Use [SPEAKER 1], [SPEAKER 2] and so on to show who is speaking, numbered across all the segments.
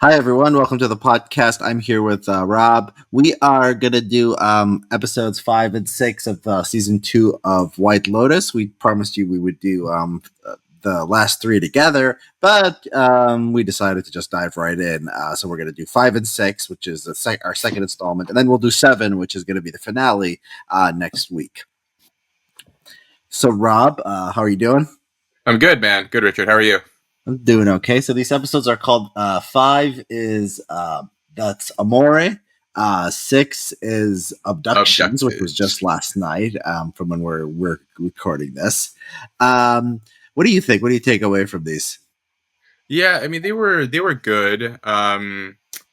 [SPEAKER 1] Hi, everyone. Welcome to the podcast. I'm here with Rob. We are going to do episodes 5 and 6 of season 2 of White Lotus. We promised you we would do the last 3 together, but we decided to just dive right in. So we're going to do 5 and 6, which is our second installment, and then we'll do 7, which is going to be the finale next week. So, Rob, how are you doing?
[SPEAKER 2] I'm good, man. Good, Richard. How are you?
[SPEAKER 1] I'm doing okay. So these episodes are called 5 is that's Amore. 6 is Abductions, which was just last night from when we're recording this. What do you think? What do you take away from these?
[SPEAKER 2] Yeah, I mean they were good. I've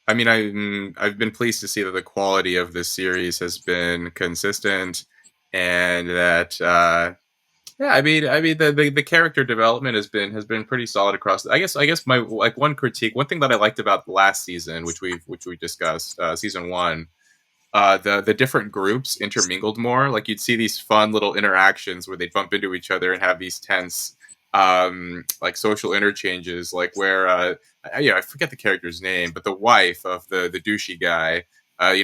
[SPEAKER 2] been pleased to see that the quality of this series has been consistent, and that the character development has been pretty solid across. I guess my one critique, one thing that I liked about the last season, which we discussed, season 1. The different groups intermingled more. Like you'd see these fun little interactions where they'd bump into each other and have these tense, like social interchanges. Like where, I forget the character's name, but the wife of the douchey guy,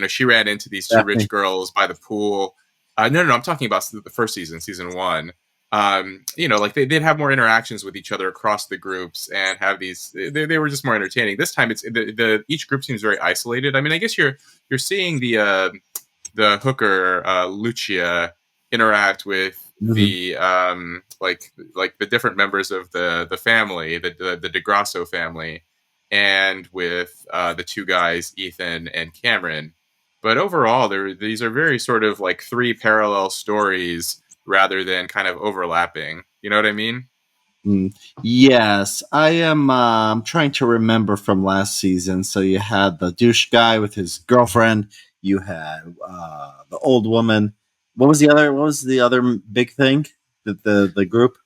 [SPEAKER 2] she ran into these two rich girls by the pool. No, I'm talking about the first season 1. Like they'd have more interactions with each other across the groups and have these. They were just more entertaining. This time, it's each group seems very isolated. I mean, I guess you're seeing the hooker Lucia interact with the like the different members of the family, the DeGrasso family, and with the two guys, Ethan and Cameron. But overall, these are very sort of like 3 parallel stories rather than kind of overlapping. You know what I mean?
[SPEAKER 1] Yes, I am trying to remember from last season. So you had the douche guy with his girlfriend. You had the old woman. What was the other? What was the other big thing? The group.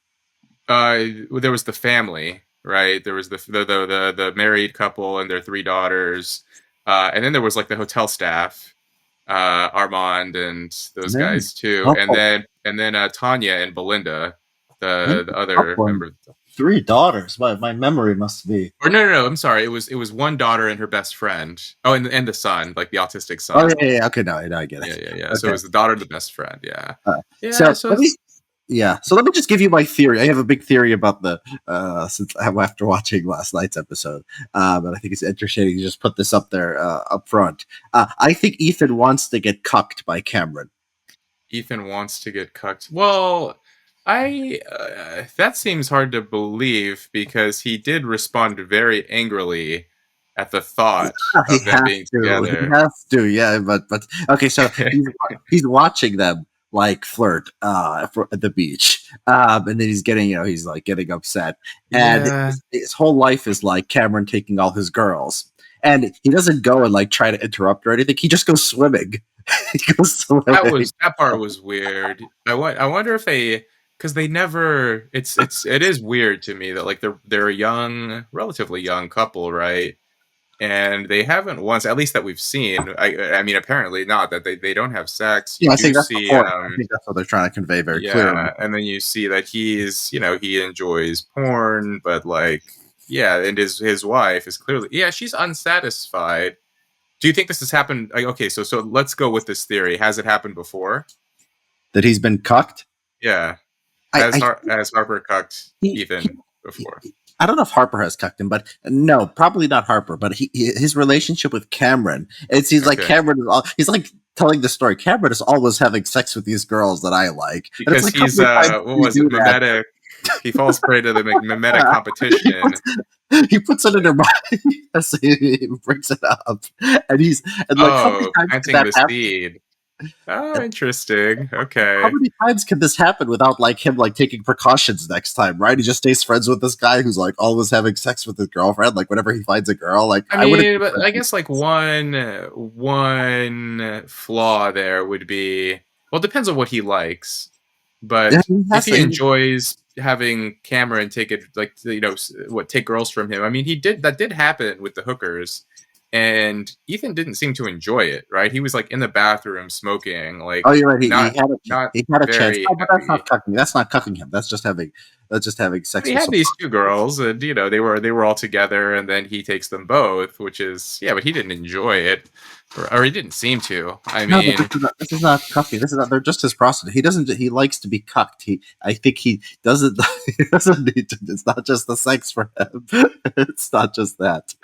[SPEAKER 2] There was the family, right? There was the married couple and their 3 daughters, and then there was like the hotel staff, Armand and those guys too, and then Tanya and Belinda, the other member.
[SPEAKER 1] 3 daughters. My memory must be.
[SPEAKER 2] Or no. I'm sorry. It was one daughter and her best friend. Oh, and the son, like the autistic son.
[SPEAKER 1] Oh yeah. Okay, now I get it.
[SPEAKER 2] Yeah.
[SPEAKER 1] Okay.
[SPEAKER 2] So it was the daughter and the best friend. Yeah.
[SPEAKER 1] So let me just give you my theory. I have a big theory about the since after watching last night's episode, but I think it's interesting to just put this up there up front. I think Ethan wants to get cucked by Cameron.
[SPEAKER 2] Ethan wants to get cucked. Well, that seems hard to believe because he did respond very angrily at the thought of them being together.
[SPEAKER 1] He has to, yeah. But okay, so he's watching them like flirt at the beach, and then he's getting he's like getting upset, and his whole life is like Cameron taking all his girls, and he doesn't go and like try to interrupt or anything. He just goes swimming. He goes swimming.
[SPEAKER 2] That part was weird. I wonder if because they never. It is weird to me that like they're a young, relatively young couple, right? And they haven't once, at least that we've seen. I mean, apparently not that they don't have sex.
[SPEAKER 1] Yeah, I think that's the point. I think that's what they're trying to convey very clearly.
[SPEAKER 2] And then you see that he's, he enjoys porn, but like, and his wife is clearly, she's unsatisfied. Do you think this has happened? Like, okay, so let's go with this theory. Has it happened before?
[SPEAKER 1] That he's been cucked?
[SPEAKER 2] Yeah. Has Harper cucked Ethan before?
[SPEAKER 1] I don't know if Harper has cucked him, but no, probably not Harper. But his relationship with Cameron, it seems like Cameron is he's like telling the story. Cameron is always having sex with these girls that I like.
[SPEAKER 2] Because
[SPEAKER 1] like,
[SPEAKER 2] he's, what was it, mimetic. He falls prey to the mimetic competition.
[SPEAKER 1] He puts it in her mind. He brings it up. And
[SPEAKER 2] planting the seed. Oh, interesting. Okay.
[SPEAKER 1] How many times can this happen without like him like taking precautions next time, right? He just stays friends with this guy who's like always having sex with his girlfriend. Like whenever he finds a girl, like
[SPEAKER 2] I guess like one flaw there would be, well, it depends on what he likes. But if he enjoys having Cameron take it, like take girls from him. I mean, that did happen with the hookers. And Ethan didn't seem to enjoy it, right? He was like in the bathroom smoking. Like,
[SPEAKER 1] oh, you're right. He had a chance. Oh, but that's not cucking. That's not cucking him. That's just having just having
[SPEAKER 2] But
[SPEAKER 1] sex
[SPEAKER 2] he
[SPEAKER 1] with
[SPEAKER 2] had
[SPEAKER 1] some.
[SPEAKER 2] these two girls, and they were all together, and then he takes them both, which is yeah, but he didn't enjoy it, or he didn't seem to. I
[SPEAKER 1] No, but
[SPEAKER 2] mean,
[SPEAKER 1] this is not cucking. This is not. They're just his prostitute. He doesn't. He likes to be cucked. I think he doesn't. He doesn't need to. It's not just the sex for him. It's not just that.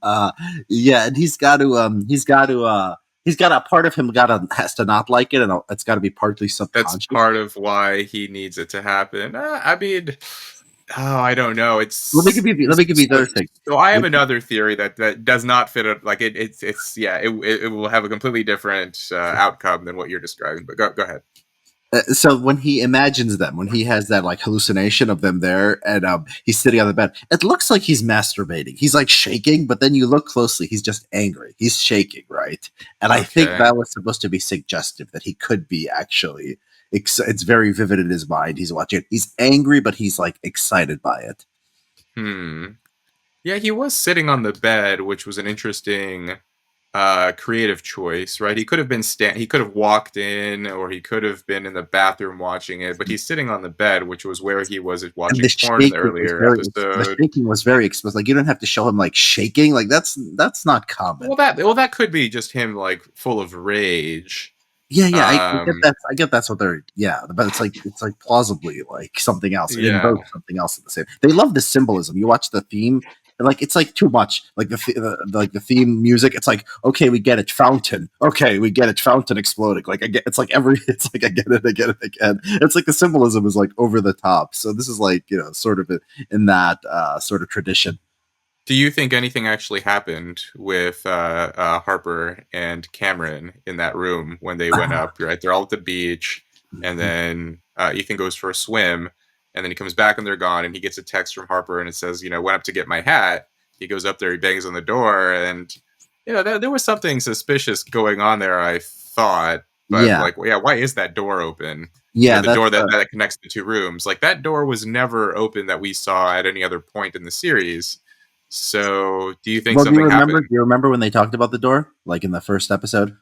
[SPEAKER 1] Uh, yeah, and he's got to. He's got to. He's got a part of him. Has to not like it, and it's got to be partly
[SPEAKER 2] that's
[SPEAKER 1] subconscious.
[SPEAKER 2] part of why he needs it to happen. I mean, oh, I don't know.
[SPEAKER 1] Let me give you. Let me give you the
[SPEAKER 2] So,
[SPEAKER 1] other thing.
[SPEAKER 2] so I have
[SPEAKER 1] When
[SPEAKER 2] another theory that does not fit. Like it's yeah. It will have a completely different outcome than what you're describing. But go ahead.
[SPEAKER 1] so when he imagines them, when he has that like hallucination of them there, and he's sitting on the bed, it looks like he's masturbating. He's like shaking, but then you look closely, he's just angry. He's shaking, right? And I think
[SPEAKER 2] Okay.
[SPEAKER 1] that was supposed to be suggestive that he could be actually. It's very vivid in his mind. He's watching it. He's angry, but he's like excited by it.
[SPEAKER 2] Hmm. Yeah, he was sitting on the bed, which was an interesting creative choice, right? He could have been he could have walked in, or he could have been in the bathroom watching it, but he's sitting on the bed, which was where he was
[SPEAKER 1] And
[SPEAKER 2] watching porn in the earlier
[SPEAKER 1] the
[SPEAKER 2] episode.
[SPEAKER 1] shaking was very explicit. Like you don't have to show him like shaking. Like that's not common.
[SPEAKER 2] Well, that could be just him like full of rage.
[SPEAKER 1] Yeah, yeah, I get
[SPEAKER 2] Um,
[SPEAKER 1] that. I get that's what they're. Yeah, but it's like plausibly like something else. It
[SPEAKER 2] yeah.
[SPEAKER 1] invokes something else at the same. They love the symbolism. You watch the theme, and like it's like too much. Like like the theme music. It's like okay, we get it. Fountain. Okay, we get it. Fountain exploding. Like I get. It's like every. It's like I get it. I get it again. It's like the symbolism is like over the top. So this is like sort of in that sort of tradition.
[SPEAKER 2] Do you think anything actually happened with Harper and Cameron in that room when they went up? Right, they're all at the beach, and then Ethan goes for a swim, and then he comes back and they're gone, and he gets a text from Harper, and it says, went up to get my hat. He goes up there, he bangs on the door, and there was something suspicious going on there. I thought, but
[SPEAKER 1] Yeah,
[SPEAKER 2] like, yeah, why is that door open?
[SPEAKER 1] yeah.
[SPEAKER 2] The door that connects the two rooms, like that door was never open that we saw at any other point in the series. So, do you think
[SPEAKER 1] Well,
[SPEAKER 2] something happened?
[SPEAKER 1] do you remember when they talked about the door, like in the first episode?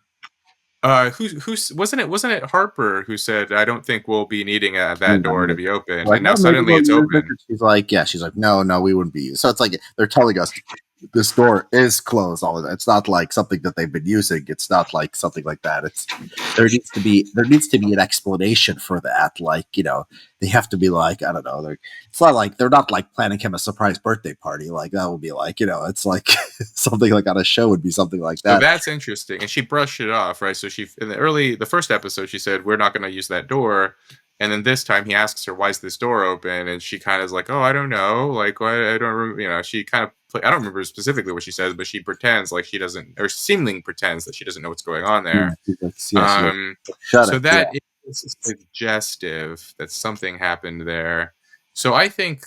[SPEAKER 2] Who wasn't it Harper who said, "I don't think we'll be needing that door to be open,"
[SPEAKER 1] Like,
[SPEAKER 2] and now
[SPEAKER 1] well, maybe
[SPEAKER 2] suddenly
[SPEAKER 1] we'll
[SPEAKER 2] it's
[SPEAKER 1] use it.
[SPEAKER 2] open.
[SPEAKER 1] And she's like, yeah, she's like, no, no, we wouldn't be used. So it's like they're telling us this door is closed. All of that. It's not like something that they've been using. It's not like something like that. It's there needs to be an explanation for that. Like they have to be like I don't know. It's not like they're not like planning him a surprise birthday party. Like that would be like it's like something like on a show would be something like
[SPEAKER 2] So
[SPEAKER 1] that.
[SPEAKER 2] that's interesting, and she brushed it off, right? So she in the first episode, she said, "We're not going to use that door." And then this time he asks her, "Why is this door open?" And she kind of is like, "Oh, I don't know. Like, I don't remember." She kind of, I don't remember specifically what she says, but she pretends like she doesn't, or seemingly pretends that she doesn't know what's going on
[SPEAKER 1] Yeah,
[SPEAKER 2] there.
[SPEAKER 1] she's like,
[SPEAKER 2] Um,
[SPEAKER 1] shut
[SPEAKER 2] so
[SPEAKER 1] it. Yeah.
[SPEAKER 2] that is suggestive that something happened there. So I think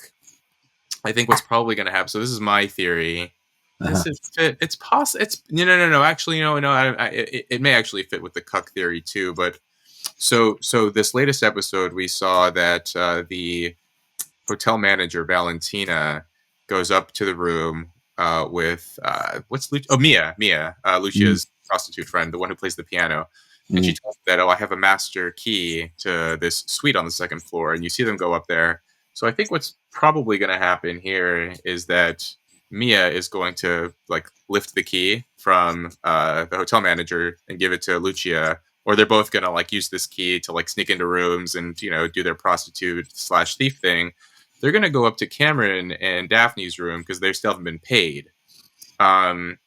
[SPEAKER 2] what's probably going to happen. So this is my theory.
[SPEAKER 1] Uh-huh.
[SPEAKER 2] It's possible. It's no. Actually, no. It may actually fit with the cuck theory too. But so this latest episode, we saw that the hotel manager Valentina goes up to the room with Mia,
[SPEAKER 1] Mm,
[SPEAKER 2] Lucia's prostitute friend, the one who plays the piano, and she
[SPEAKER 1] mm,
[SPEAKER 2] tells them that I have a master key to this suite on the second floor, and you see them go up there. So I think what's probably going to happen here is that Mia is going to like lift the key from the hotel manager and give it to Lucia, or they're both gonna like use this key to like sneak into rooms and do their prostitute slash thief thing. They're gonna go up to Cameron and Daphne's room because they still haven't been paid. Um,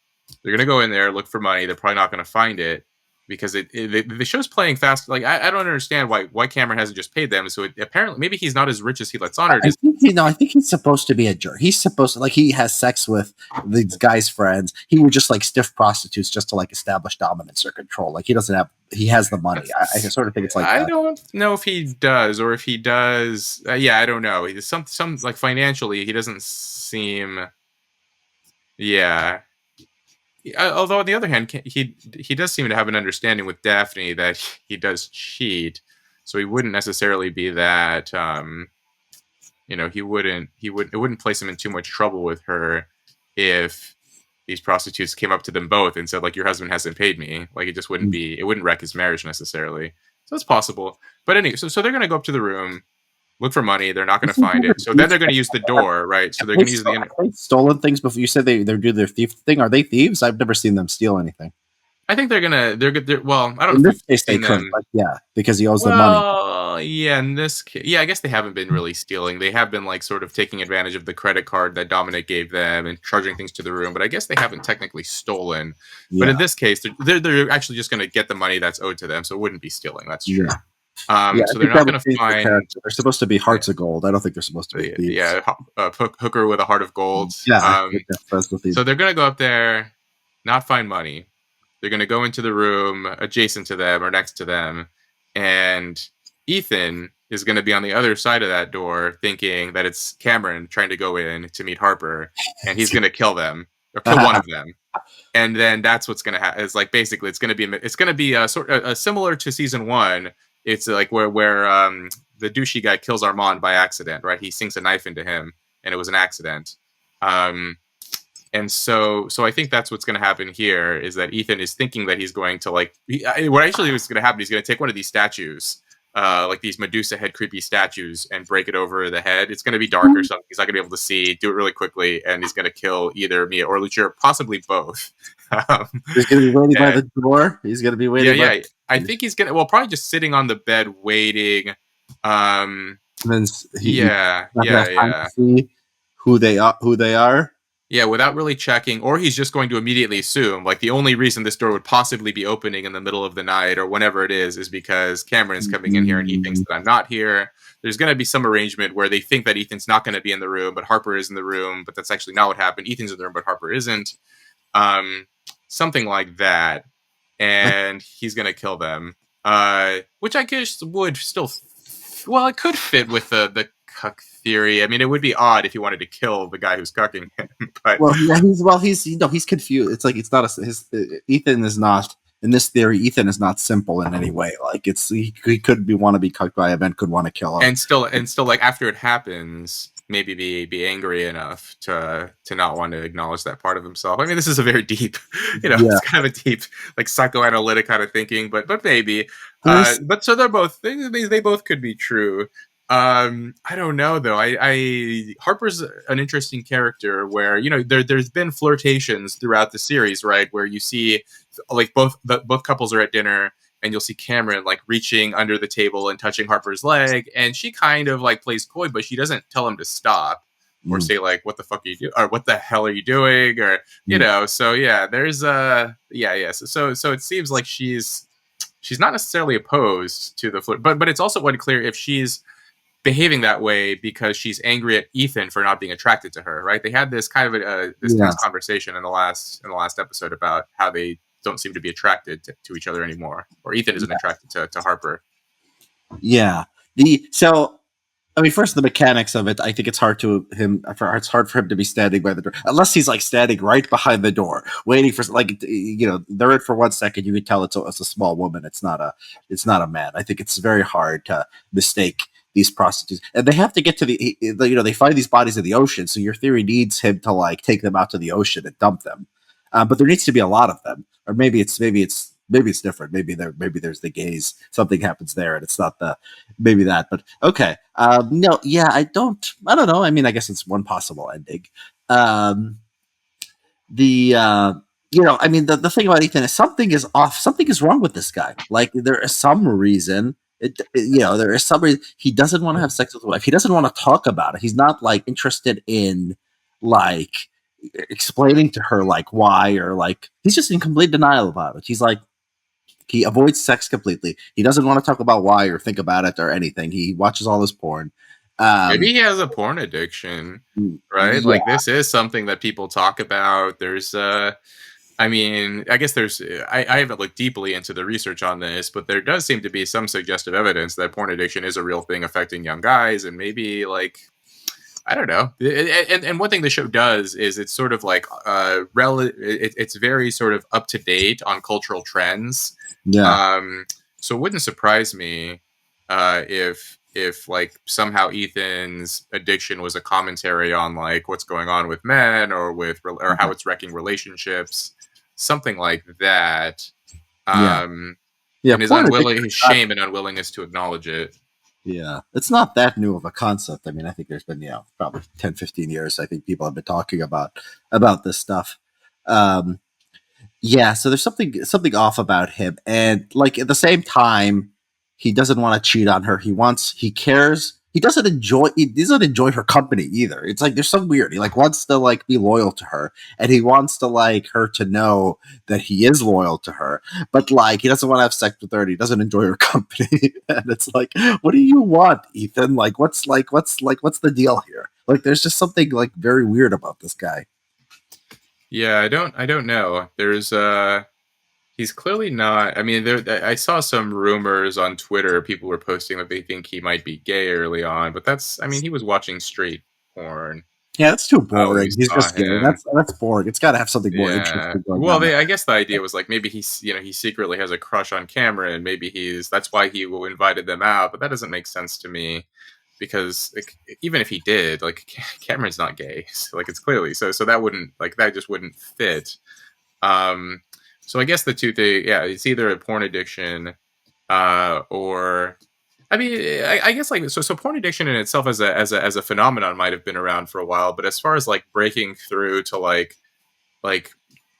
[SPEAKER 2] they're gonna go in there, look for money. They're probably not gonna find it because the show's playing fast. Like I don't understand why Cameron hasn't just paid them. So apparently maybe he's not as rich as he lets on. Or
[SPEAKER 1] I
[SPEAKER 2] just
[SPEAKER 1] think I think he's supposed to be a jerk. He's supposed to like he has sex with these guys' friends. He would just like stiff prostitutes just to like establish dominance or control. Like he doesn't have he has the money. I sort of think it's like
[SPEAKER 2] I don't know if he does, or if he does. Yeah, I don't know. He's some like financially, he doesn't seem. Yeah. Although on the other hand, he does seem to have an understanding with Daphne that he does cheat, so he wouldn't necessarily be that. He wouldn't place him in too much trouble with her if these prostitutes came up to them both and said like your husband hasn't paid me. Like it wouldn't wreck his marriage necessarily. So it's possible. But anyway, so they're gonna go up to the room. look for money. They're not going
[SPEAKER 1] This
[SPEAKER 2] to
[SPEAKER 1] is
[SPEAKER 2] find
[SPEAKER 1] never
[SPEAKER 2] it. So then
[SPEAKER 1] thieves.
[SPEAKER 2] they're going to use the door, right? So they're going to use the
[SPEAKER 1] Have they stolen things before? You said they do their thief thing. Are they thieves? I've never seen them steal anything.
[SPEAKER 2] I think they're gonna they're good. Well, I don't know
[SPEAKER 1] In
[SPEAKER 2] if
[SPEAKER 1] this
[SPEAKER 2] we've
[SPEAKER 1] case, they
[SPEAKER 2] seen
[SPEAKER 1] could,
[SPEAKER 2] them.
[SPEAKER 1] but yeah, because he owes them money.
[SPEAKER 2] Well, yeah, in this case, yeah, I guess they haven't been really stealing. They have been like sort of taking advantage of the credit card that Dominic gave them and charging things to the room. But I guess they haven't technically stolen. But in
[SPEAKER 1] Yeah,
[SPEAKER 2] this case, they're actually just going to get the money that's owed to them, so it wouldn't be stealing. That's true.
[SPEAKER 1] yeah, yeah. I
[SPEAKER 2] So they're
[SPEAKER 1] think that
[SPEAKER 2] not
[SPEAKER 1] would
[SPEAKER 2] going to
[SPEAKER 1] change the
[SPEAKER 2] find,
[SPEAKER 1] character. They're supposed to be hearts of gold. I don't think they're supposed to be thieves.
[SPEAKER 2] yeah, hooker with a heart of gold.
[SPEAKER 1] Yeah, I think that's supposed to be.
[SPEAKER 2] So they're going to go up there, not find money. They're going to go into the room adjacent to them or next to them. And Ethan is going to be on the other side of that door thinking that it's Cameron trying to go in to meet Harper. And he's going to kill them or kill one of them. And then that's what's going to happen. It's like basically it's going to be a sort of similar to season 1. It's like where the douchey guy kills Armand by accident, right? He sinks a knife into him and it was an accident. And so I think that's what's going to happen here is that Ethan is thinking that he's going to what actually is going to happen. He's going to take one of these statues, like these Medusa head creepy statues, and break it over the head. It's going to be dark or something. He's not going to be able to see. Do it really quickly, and he's going to kill either Mia or Lucia, possibly both.
[SPEAKER 1] He's going to be waiting by the door. He's going to be waiting.
[SPEAKER 2] Yeah. I think he's going to. Well, probably just sitting on the bed waiting.
[SPEAKER 1] And then
[SPEAKER 2] yeah.
[SPEAKER 1] See who they are.
[SPEAKER 2] Yeah, without really checking, or he's just going to immediately assume, like, the only reason this door would possibly be opening in the middle of the night or whenever it is because Cameron's coming in here and he thinks that I'm not here. There's going to be some arrangement where they think that Ethan's not going to be in the room, but Harper is in the room, but that's actually not what happened. Ethan's in the room, but Harper isn't. Something like that. And he's going to kill them, which I guess would still... Well, it could fit with the cuck theory. I mean, it would be odd if you wanted to kill the guy who's cucking him. But
[SPEAKER 1] he's confused. It's like it's not Ethan is not in this theory. Ethan is not simple in any way. Like he could want to be cucked by a man, could want to kill him,
[SPEAKER 2] and still like after it happens, maybe be angry enough to not want to acknowledge that part of himself. I mean, this is a very deep, it's kind of a deep like psychoanalytic kind of thinking, but maybe. But so they're both they both could be true. I don't know though. I Harper's an interesting character where there's been flirtations throughout the series, right? Where you see like both couples are at dinner and you'll see Cameron like reaching under the table and touching Harper's leg, and she kind of like plays coy, but she doesn't tell him to stop or say like what the fuck are you doing or what the hell are you doing or So yeah, there's so it seems like she's not necessarily opposed to the flirt, but it's also unclear if she's behaving that way because she's angry at Ethan for not being attracted to her, right? They had this kind of tense conversation in the last episode about how they don't seem to be attracted to each other anymore, or Ethan isn't attracted to Harper.
[SPEAKER 1] Yeah. First the mechanics of it. I think it's hard for him to be standing by the door unless he's like standing right behind the door, waiting for they're in for 1 second. You can tell it's a small woman. It's not a man. I think it's very hard to mistake these prostitutes, and they have to get to they find these bodies in the ocean. So your theory needs him to like take them out to the ocean and dump them, but there needs to be a lot of them, or maybe it's different. Maybe there's the gaze. Something happens there, and it's not maybe that. But okay, no, yeah, I don't know. I mean, I guess it's one possible ending. The thing about Ethan is something is off. Something is wrong with this guy. Like there is some reason. There is some reason he doesn't want to have sex with his wife. He doesn't want to talk about it. He's not like interested in like explaining to her like why, or like he's just in complete denial about it. He's like he avoids sex completely. He doesn't want to talk about why or think about it or anything. He watches all this porn.
[SPEAKER 2] Maybe he has a porn addiction, right? Yeah. Like this is something that people talk about. There's I guess there's I haven't looked deeply into the research on this, but there does seem to be some suggestive evidence that porn addiction is a real thing affecting young guys, and maybe like I don't know. And one thing the show does is it's sort of like it's very sort of up to date on cultural trends.
[SPEAKER 1] Yeah.
[SPEAKER 2] So it wouldn't surprise me if like somehow Ethan's addiction was a commentary on like what's going on with men or how it's wrecking relationships, something like that. And his shame and unwillingness to acknowledge it.
[SPEAKER 1] Yeah, it's not that new of a concept. I mean, I think there's been, probably 10, 15 years. I think people have been talking about this stuff. Um, yeah, so there's something off about him, and like at the same time, he doesn't want to cheat on her. He cares. He doesn't enjoy her company either. It's like there's some weird. He like wants to like be loyal to her, and he wants to like her to know that he is loyal to her. But like he doesn't want to have sex with her, and he doesn't enjoy her company. And it's like, what do you want, Ethan? What's the deal here? Like, there's just something like very weird about this guy.
[SPEAKER 2] Yeah, I don't know. There's he's clearly not. I mean, I saw some rumors on Twitter. People were posting that they think he might be gay early on, but that's. I mean, he was watching straight porn
[SPEAKER 1] Yeah, that's too
[SPEAKER 2] when we
[SPEAKER 1] boring. He's
[SPEAKER 2] saw
[SPEAKER 1] just gay.
[SPEAKER 2] him.
[SPEAKER 1] That's boring. It's got to have something more
[SPEAKER 2] Yeah.
[SPEAKER 1] interesting going
[SPEAKER 2] Well,
[SPEAKER 1] on there.
[SPEAKER 2] I guess the idea was like maybe he secretly has a crush on Cameron. Maybe that's why he invited them out. But that doesn't make sense to me because like, even if he did, like Cameron's not gay. So, like it's clearly so that just wouldn't fit. Um, so I guess the two things, yeah, it's either a porn addiction, or I mean, I guess like so porn addiction in itself as a phenomenon might have been around for a while, but as far as like breaking through to like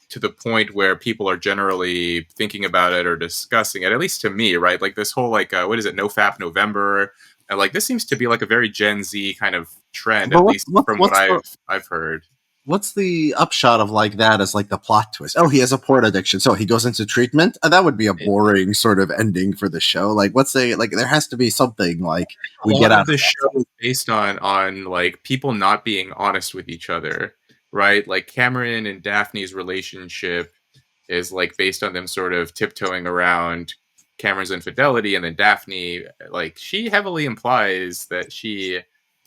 [SPEAKER 2] to the point where people are generally thinking about it or discussing it, at least to me, right? Like this whole like what is it, No Fap November, and like this seems to be like a very Gen Z kind of trend,
[SPEAKER 1] But
[SPEAKER 2] at
[SPEAKER 1] what's
[SPEAKER 2] least
[SPEAKER 1] what's
[SPEAKER 2] from what
[SPEAKER 1] what's the
[SPEAKER 2] I've heard.
[SPEAKER 1] what's the upshot of like that as like the plot twist? Oh, he has a porn addiction, so he goes into treatment. That would be a boring sort of ending for the show. Like, what's a like? There has to be something like
[SPEAKER 2] A
[SPEAKER 1] we
[SPEAKER 2] lot
[SPEAKER 1] get out
[SPEAKER 2] of
[SPEAKER 1] of
[SPEAKER 2] the show is based on like people not being honest with each other, right? Like Cameron and Daphne's relationship is like based on them sort of tiptoeing around Cameron's infidelity, and then Daphne, like she heavily implies that she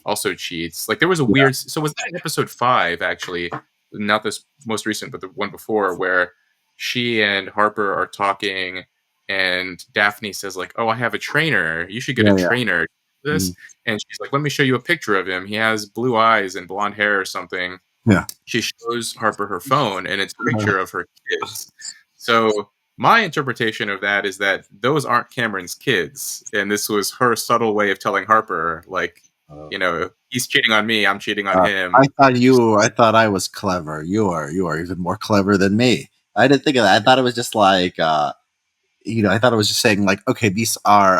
[SPEAKER 2] also cheats. Like there was a
[SPEAKER 1] that.
[SPEAKER 2] weird. So was that in episode 5 actually? Not this most recent, but the one before, where she and Harper are talking, and Daphne says like, "Oh, I have a trainer. You should get a
[SPEAKER 1] Yeah, yeah,
[SPEAKER 2] trainer." This,
[SPEAKER 1] mhm.
[SPEAKER 2] and she's like, "Let me show you a picture of him. He has blue eyes and blonde hair or something."
[SPEAKER 1] Yeah.
[SPEAKER 2] She shows Harper her phone, and it's a picture of her kids. So my interpretation of that is that those aren't Cameron's kids, and this was her subtle way of telling Harper, like,
[SPEAKER 1] Uh,
[SPEAKER 2] he's cheating on me, I'm cheating on him.
[SPEAKER 1] I thought I was clever. You are even more clever than me. I didn't think of that. I thought it was just like I thought it was just saying like, okay, these are,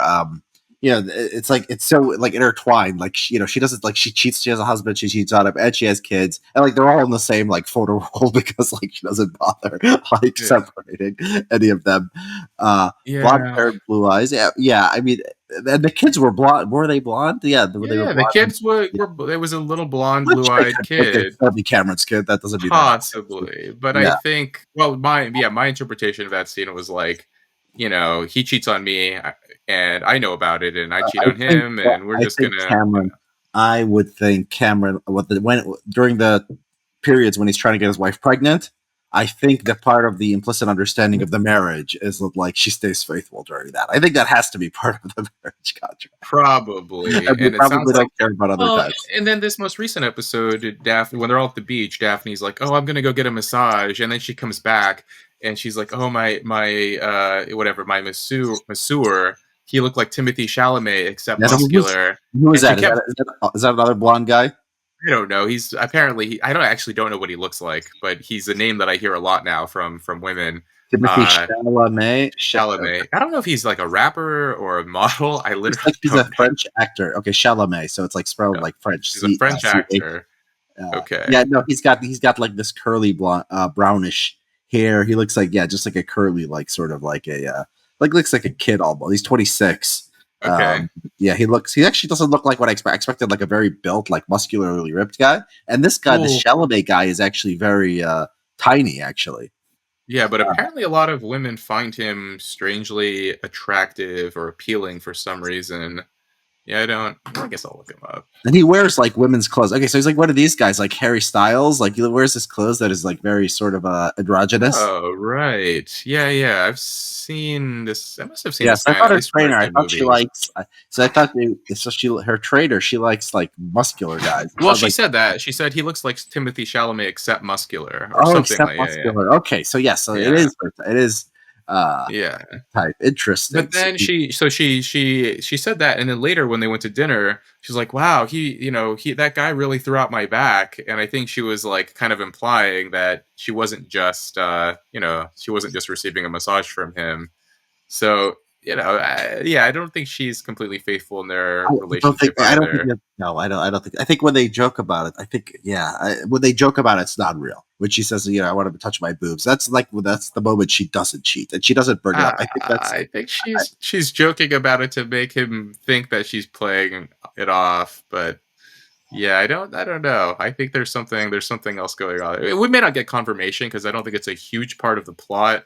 [SPEAKER 1] it's like it's so like intertwined. Like she doesn't like she cheats. She has a husband. She cheats on him, and she has kids, and like they're all in the same like photo roll because like she doesn't bother like
[SPEAKER 2] Yeah.
[SPEAKER 1] separating any of them. Blonde
[SPEAKER 2] Yeah.
[SPEAKER 1] hair, blue eyes. Yeah, yeah. I mean, and the kids were blonde. Were they blonde? Yeah, they were
[SPEAKER 2] Yeah, the
[SPEAKER 1] blonde.
[SPEAKER 2] kids were there was a little blonde,
[SPEAKER 1] Which they
[SPEAKER 2] blue-eyed
[SPEAKER 1] could make it
[SPEAKER 2] kid.
[SPEAKER 1] Debbie Cameron's kid. That doesn't mean they're not kids.
[SPEAKER 2] Possibly, but I
[SPEAKER 1] Yeah,
[SPEAKER 2] think well, my interpretation of that scene was like, he cheats on me, and I know about it, and I cheat
[SPEAKER 1] I
[SPEAKER 2] on
[SPEAKER 1] think
[SPEAKER 2] him, and we're
[SPEAKER 1] I
[SPEAKER 2] just
[SPEAKER 1] think
[SPEAKER 2] gonna,
[SPEAKER 1] Cameron. I would think Cameron. When during the periods when he's trying to get his wife pregnant, I think that part of the implicit understanding of the marriage is that like she stays faithful during that. I think that has to be part of the marriage contract,
[SPEAKER 2] probably,
[SPEAKER 1] and they
[SPEAKER 2] and it sounds
[SPEAKER 1] probably
[SPEAKER 2] like
[SPEAKER 1] don't care about other
[SPEAKER 2] well,
[SPEAKER 1] times.
[SPEAKER 2] and then this most recent episode, Daphne, when they're all at the beach, Daphne's like, "Oh, I'm gonna go get a massage," and then she comes back and she's like, "Oh, my whatever, my masseur, he looked like Timothy Chalamet except
[SPEAKER 1] Yeah, so
[SPEAKER 2] muscular,"
[SPEAKER 1] who is
[SPEAKER 2] and she
[SPEAKER 1] that? Is
[SPEAKER 2] kept.
[SPEAKER 1] that another blonde guy?
[SPEAKER 2] I don't know. He's apparently. I don't know what he looks like, but he's a name that I hear a lot now from women.
[SPEAKER 1] Timothy
[SPEAKER 2] Uh,
[SPEAKER 1] Chalamet.
[SPEAKER 2] Chalamet. I don't know if he's like a rapper or a model. I
[SPEAKER 1] Looks
[SPEAKER 2] literally
[SPEAKER 1] like he's a
[SPEAKER 2] don't
[SPEAKER 1] French actor. Okay, Chalamet. So it's like spelled
[SPEAKER 2] know.
[SPEAKER 1] like French.
[SPEAKER 2] He's a French
[SPEAKER 1] C-H.
[SPEAKER 2] actor. Okay.
[SPEAKER 1] Yeah, no, he's got like this curly blonde, brownish hair. He looks like just like a curly, like sort of like a like looks like a kid almost. He's 26.
[SPEAKER 2] Okay.
[SPEAKER 1] Yeah, he actually doesn't look like what I expected, like a very built, like muscularly ripped guy. And this guy, this
[SPEAKER 2] Well,
[SPEAKER 1] Chalamet guy, is actually very tiny, actually.
[SPEAKER 2] yeah, but apparently a lot of women find him strangely attractive or appealing for some reason. Yeah, I don't. I guess I'll look him up.
[SPEAKER 1] And he wears like women's clothes. Okay, so he's like one of these guys, like Harry Styles. Like he wears this clothes that is like very sort of androgynous.
[SPEAKER 2] Oh, right. Yeah, yeah. I've seen this. I must have seen this
[SPEAKER 1] Yes, I
[SPEAKER 2] guy in
[SPEAKER 1] thought
[SPEAKER 2] at
[SPEAKER 1] her
[SPEAKER 2] least one or
[SPEAKER 1] trainer. I
[SPEAKER 2] two
[SPEAKER 1] thought she
[SPEAKER 2] movies.
[SPEAKER 1] likes. So I thought so her trainer. She likes like muscular guys. I
[SPEAKER 2] Well,
[SPEAKER 1] was
[SPEAKER 2] she
[SPEAKER 1] like,
[SPEAKER 2] said that. She said he looks like Timothy Chalamet except muscular or
[SPEAKER 1] oh,
[SPEAKER 2] something
[SPEAKER 1] except
[SPEAKER 2] like yeah, yeah.
[SPEAKER 1] muscular. Okay, so yes, so it
[SPEAKER 2] Yeah.
[SPEAKER 1] is. It is.
[SPEAKER 2] Yeah.
[SPEAKER 1] type. Interesting.
[SPEAKER 2] But then she said that, and then later when they went to dinner, she's like, "Wow, he that guy really threw out my back." And I think she was like kind of implying that she wasn't just she wasn't just receiving a massage from him. So yeah, I don't think she's completely faithful in their relationship
[SPEAKER 1] I don't think
[SPEAKER 2] either.
[SPEAKER 1] no, I don't think. I think when they joke about it, I think when they joke about it, it's not real. When she says, I want to touch my boobs, that's the moment she doesn't cheat and she doesn't bring it up. I think that's
[SPEAKER 2] I think
[SPEAKER 1] I,
[SPEAKER 2] she's joking about it to make him think that she's playing it off, but yeah, I don't know. I think there's something else going on. We may not get confirmation because I don't think it's a huge part of the plot.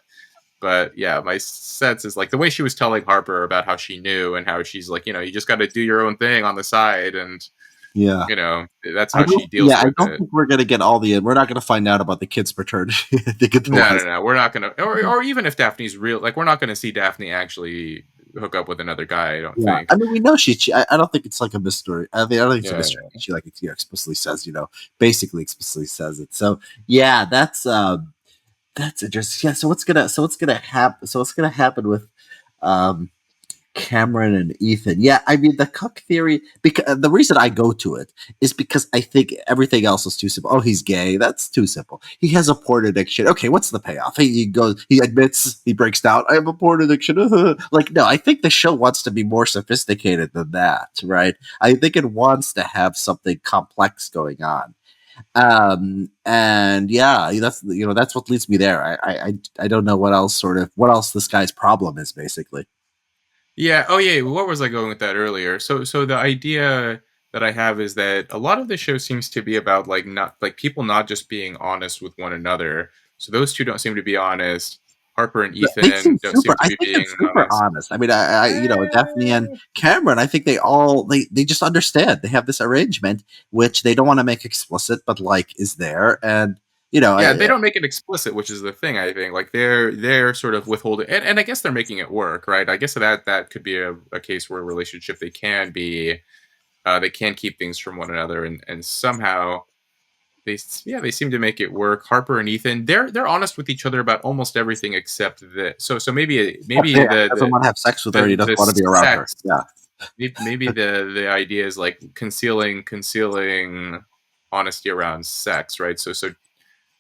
[SPEAKER 2] But yeah, my sense is like the way she was telling Harper about how she knew and how she's like, you just got to do your own thing on the side, and
[SPEAKER 1] yeah.
[SPEAKER 2] that's how she deals
[SPEAKER 1] I
[SPEAKER 2] with
[SPEAKER 1] don't
[SPEAKER 2] it.
[SPEAKER 1] think we're gonna get all the. We're not gonna find out about the kids' paternity. I think at the
[SPEAKER 2] No, no,
[SPEAKER 1] last.
[SPEAKER 2] no. We're not gonna, or even if Daphne's real, like we're not gonna see Daphne actually hook up with another guy. I don't
[SPEAKER 1] Yeah,
[SPEAKER 2] think.
[SPEAKER 1] I mean, we know I don't think it's like a mystery. I don't think it's a
[SPEAKER 2] Yeah,
[SPEAKER 1] mystery. She like explicitly says, basically explicitly says it. So yeah, that's interesting. Yeah. So what's gonna happen? So what's gonna happen with um Cameron and Ethan. Yeah, I mean the cuck theory. Because the reason I go to it is because I think everything else is too simple. Oh, he's gay. That's too simple. He has a porn addiction. Okay, what's the payoff? He goes. He admits. He breaks down. I have a porn addiction. Like no, I think the show wants to be more sophisticated than that. Right? I think it wants to have something complex going on. And yeah, that's what leads me there. I don't know what else this guy's problem is basically.
[SPEAKER 2] yeah. Oh yeah. Where was I going with that earlier? So the idea that I have is that a lot of the show seems to be about like not like people not just being honest with one another. So those two don't seem to be honest. Harper and
[SPEAKER 1] They seem
[SPEAKER 2] Ethan don't
[SPEAKER 1] super.
[SPEAKER 2] seem to
[SPEAKER 1] I
[SPEAKER 2] be
[SPEAKER 1] think
[SPEAKER 2] being
[SPEAKER 1] it's super
[SPEAKER 2] honest.
[SPEAKER 1] honest. I mean, Daphne and
[SPEAKER 2] Eh,
[SPEAKER 1] Cameron. I think they just understand. They have this arrangement which they don't want to make explicit, but like is there, and
[SPEAKER 2] Yeah, they don't make it explicit, which is the thing. I think like they're sort of withholding, and I guess they're making it work, right? I guess that could be a case where a relationship they can keep things from one another, and somehow they seem to make it work. Harper and Ethan, they're honest with each other about almost everything except that. So maybe
[SPEAKER 1] yeah, he doesn't want to have sex with her. He doesn't
[SPEAKER 2] the
[SPEAKER 1] want to be around her.
[SPEAKER 2] sex.
[SPEAKER 1] Yeah,
[SPEAKER 2] Maybe the idea is like concealing honesty around sex, right? So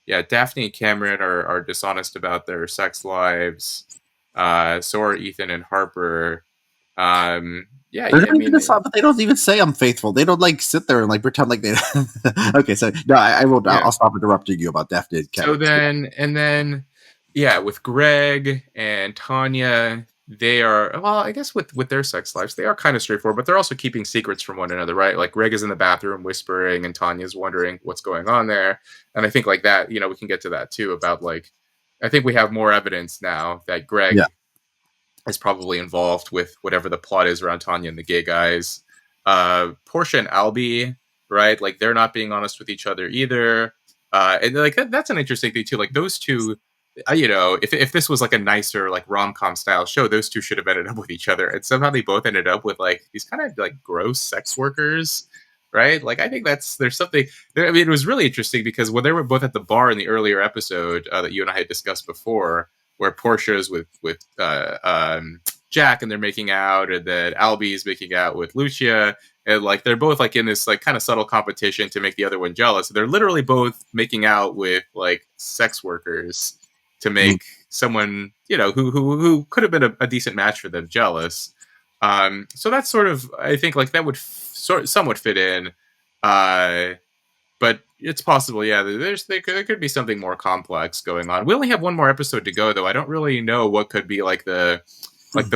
[SPEAKER 2] yeah, Daphne and Cameron are dishonest about their sex lives. So are Ethan and Harper. Yeah,
[SPEAKER 1] they're
[SPEAKER 2] I
[SPEAKER 1] not even
[SPEAKER 2] mean,
[SPEAKER 1] but they don't even say I'm faithful. They don't like sit there and like pretend like they. Okay, so no, I won't.
[SPEAKER 2] yeah.
[SPEAKER 1] I'll stop interrupting you about Daphne and
[SPEAKER 2] So
[SPEAKER 1] Cameron. So,
[SPEAKER 2] then, yeah, with Greg and Tanya, they are well. I guess with their sex lives, they are kind of straightforward, but they're also keeping secrets from one another, right? Like Greg is in the bathroom whispering, and Tanya's wondering what's going on there. And I think like that, we can get to that too about like. I think we have more evidence now that
[SPEAKER 1] yeah,
[SPEAKER 2] Greg is probably involved with whatever the plot is around Tanya and the gay guys. Portia and Albie, right? Like they're not being honest with each other either. And like that's an interesting thing too. Like those two, if this was like a nicer like rom com style show, those two should have ended up with each other, and somehow they both ended up with like these kind of like gross sex workers, right? Like I think there's something. I mean, it was really interesting because when they were both at the bar in the earlier episode that you and I had discussed before, where Portia's with Jack and they're making out, and then Albie's making out with Lucia, and like they're both like in this like kind of subtle competition to make the other one jealous. They're literally both making out with like sex workers to
[SPEAKER 1] mm,
[SPEAKER 2] make someone who could have been a decent match for them jealous. So that's sort of I think like that would somewhat fit in. Uh, but it's possible, yeah. There could be something more complex going on. We only have one more episode to go, though. I don't really know what could be like the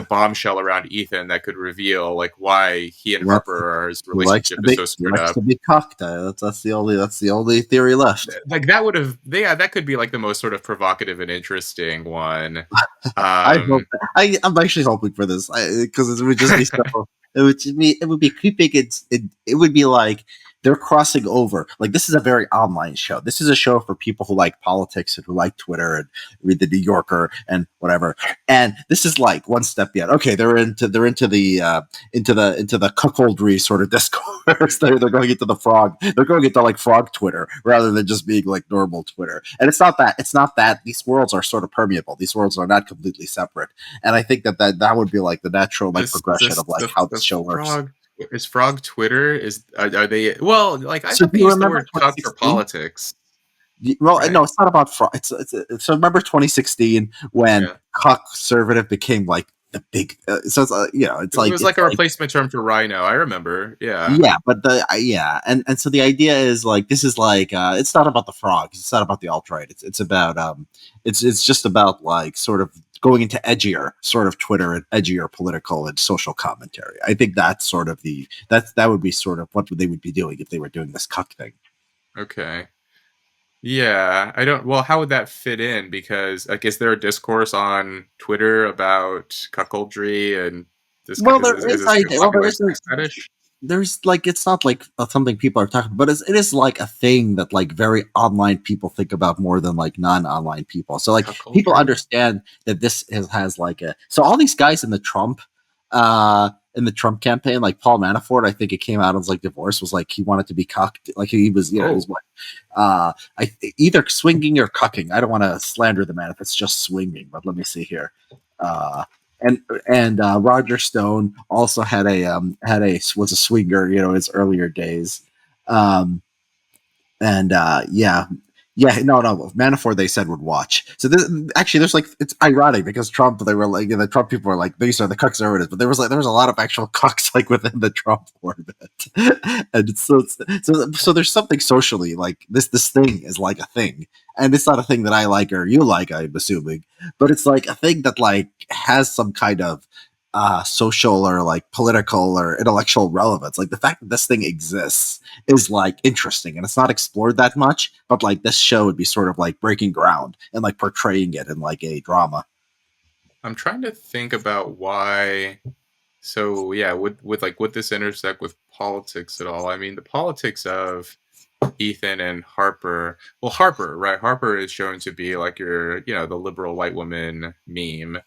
[SPEAKER 2] bombshell around Ethan that could reveal like why he and
[SPEAKER 1] yeah.
[SPEAKER 2] Harper's relationship is so
[SPEAKER 1] He
[SPEAKER 2] screwed
[SPEAKER 1] likes
[SPEAKER 2] up.
[SPEAKER 1] to be cocked. That's the only theory left.
[SPEAKER 2] Like that would have, yeah, that could be like the most sort of provocative and interesting one.
[SPEAKER 1] I hope.
[SPEAKER 2] Um,
[SPEAKER 1] I'm actually hoping for this because it would just be so. It would be creeping. It would be like they're crossing over. Like, this is a very online show. This is a show for people who like politics and who like Twitter and read the New Yorker and whatever. And this is like one step yet. Okay, they're into the cuckoldry sort of discourse. They're going into the frog. They're going into like frog Twitter rather than just being like normal Twitter. And it's not that. It's not that these worlds are sort of permeable. These worlds are not completely separate. And I think that would be like the natural like
[SPEAKER 2] This
[SPEAKER 1] progression
[SPEAKER 2] this
[SPEAKER 1] of like
[SPEAKER 2] the
[SPEAKER 1] how this
[SPEAKER 2] the
[SPEAKER 1] show works.
[SPEAKER 2] frog is frog Twitter is are they well like I
[SPEAKER 1] So
[SPEAKER 2] thought
[SPEAKER 1] do
[SPEAKER 2] they
[SPEAKER 1] you
[SPEAKER 2] used the
[SPEAKER 1] remember
[SPEAKER 2] word cuck for
[SPEAKER 1] 2016?
[SPEAKER 2] politics,
[SPEAKER 1] Well,
[SPEAKER 2] right?
[SPEAKER 1] no, it's not about fraud. So remember 2016 when
[SPEAKER 2] Yeah.
[SPEAKER 1] conservative became like the big. So it's it's
[SPEAKER 2] It
[SPEAKER 1] like
[SPEAKER 2] was like a replacement term for rhino. I remember. Yeah.
[SPEAKER 1] yeah, but and so the idea is like this is like it's not about the frogs. It's not about the alt right. It's about it's just about like sort of going into edgier sort of Twitter and edgier political and social commentary. I think that's sort of that would be sort of what they would be doing if they were doing this cuck thing.
[SPEAKER 2] Okay. Yeah. I don't well, how would that fit in? Because like is there a discourse on Twitter about cuckoldry and this
[SPEAKER 1] Well, there
[SPEAKER 2] is
[SPEAKER 1] is
[SPEAKER 2] this like a
[SPEAKER 1] idea. Well, there
[SPEAKER 2] popular
[SPEAKER 1] is a
[SPEAKER 2] sex fetish?
[SPEAKER 1] there's like it's not like something people are talking about, but it is like a thing that like very online people think about more than like non-online people. So like people
[SPEAKER 2] Cuckoldry?
[SPEAKER 1] understand that has like a so all these guys in the Trump campaign, like Paul Manafort, I think it came out as like divorce was like he wanted to be cucked, like he was he was
[SPEAKER 2] Oh.
[SPEAKER 1] what either swinging or cucking. I don't want to slander the man if it's just swinging, but let me see here. Uh, and Roger Stone also had a was a swinger, in his earlier days. Um, and yeah, no, Manafort they said would watch. So actually, there's like it's ironic because Trump they were like the Trump people were like these are the conservatives, but there was a lot of actual cucks like within the Trump orbit, and so there's something socially like this thing is like a thing, and it's not a thing that I like or you like, I'm assuming, but it's like a thing that like has some kind of social or like political or intellectual relevance. Like the fact that this thing exists is like interesting and it's not explored that much, but like this show would be sort of like breaking ground and like portraying it in like a drama.
[SPEAKER 2] I'm trying to think about why. So yeah, would this intersect with politics at all? I mean, the politics of Ethan and Harper. Well, Harper, right? Harper is shown to be like the liberal white woman meme,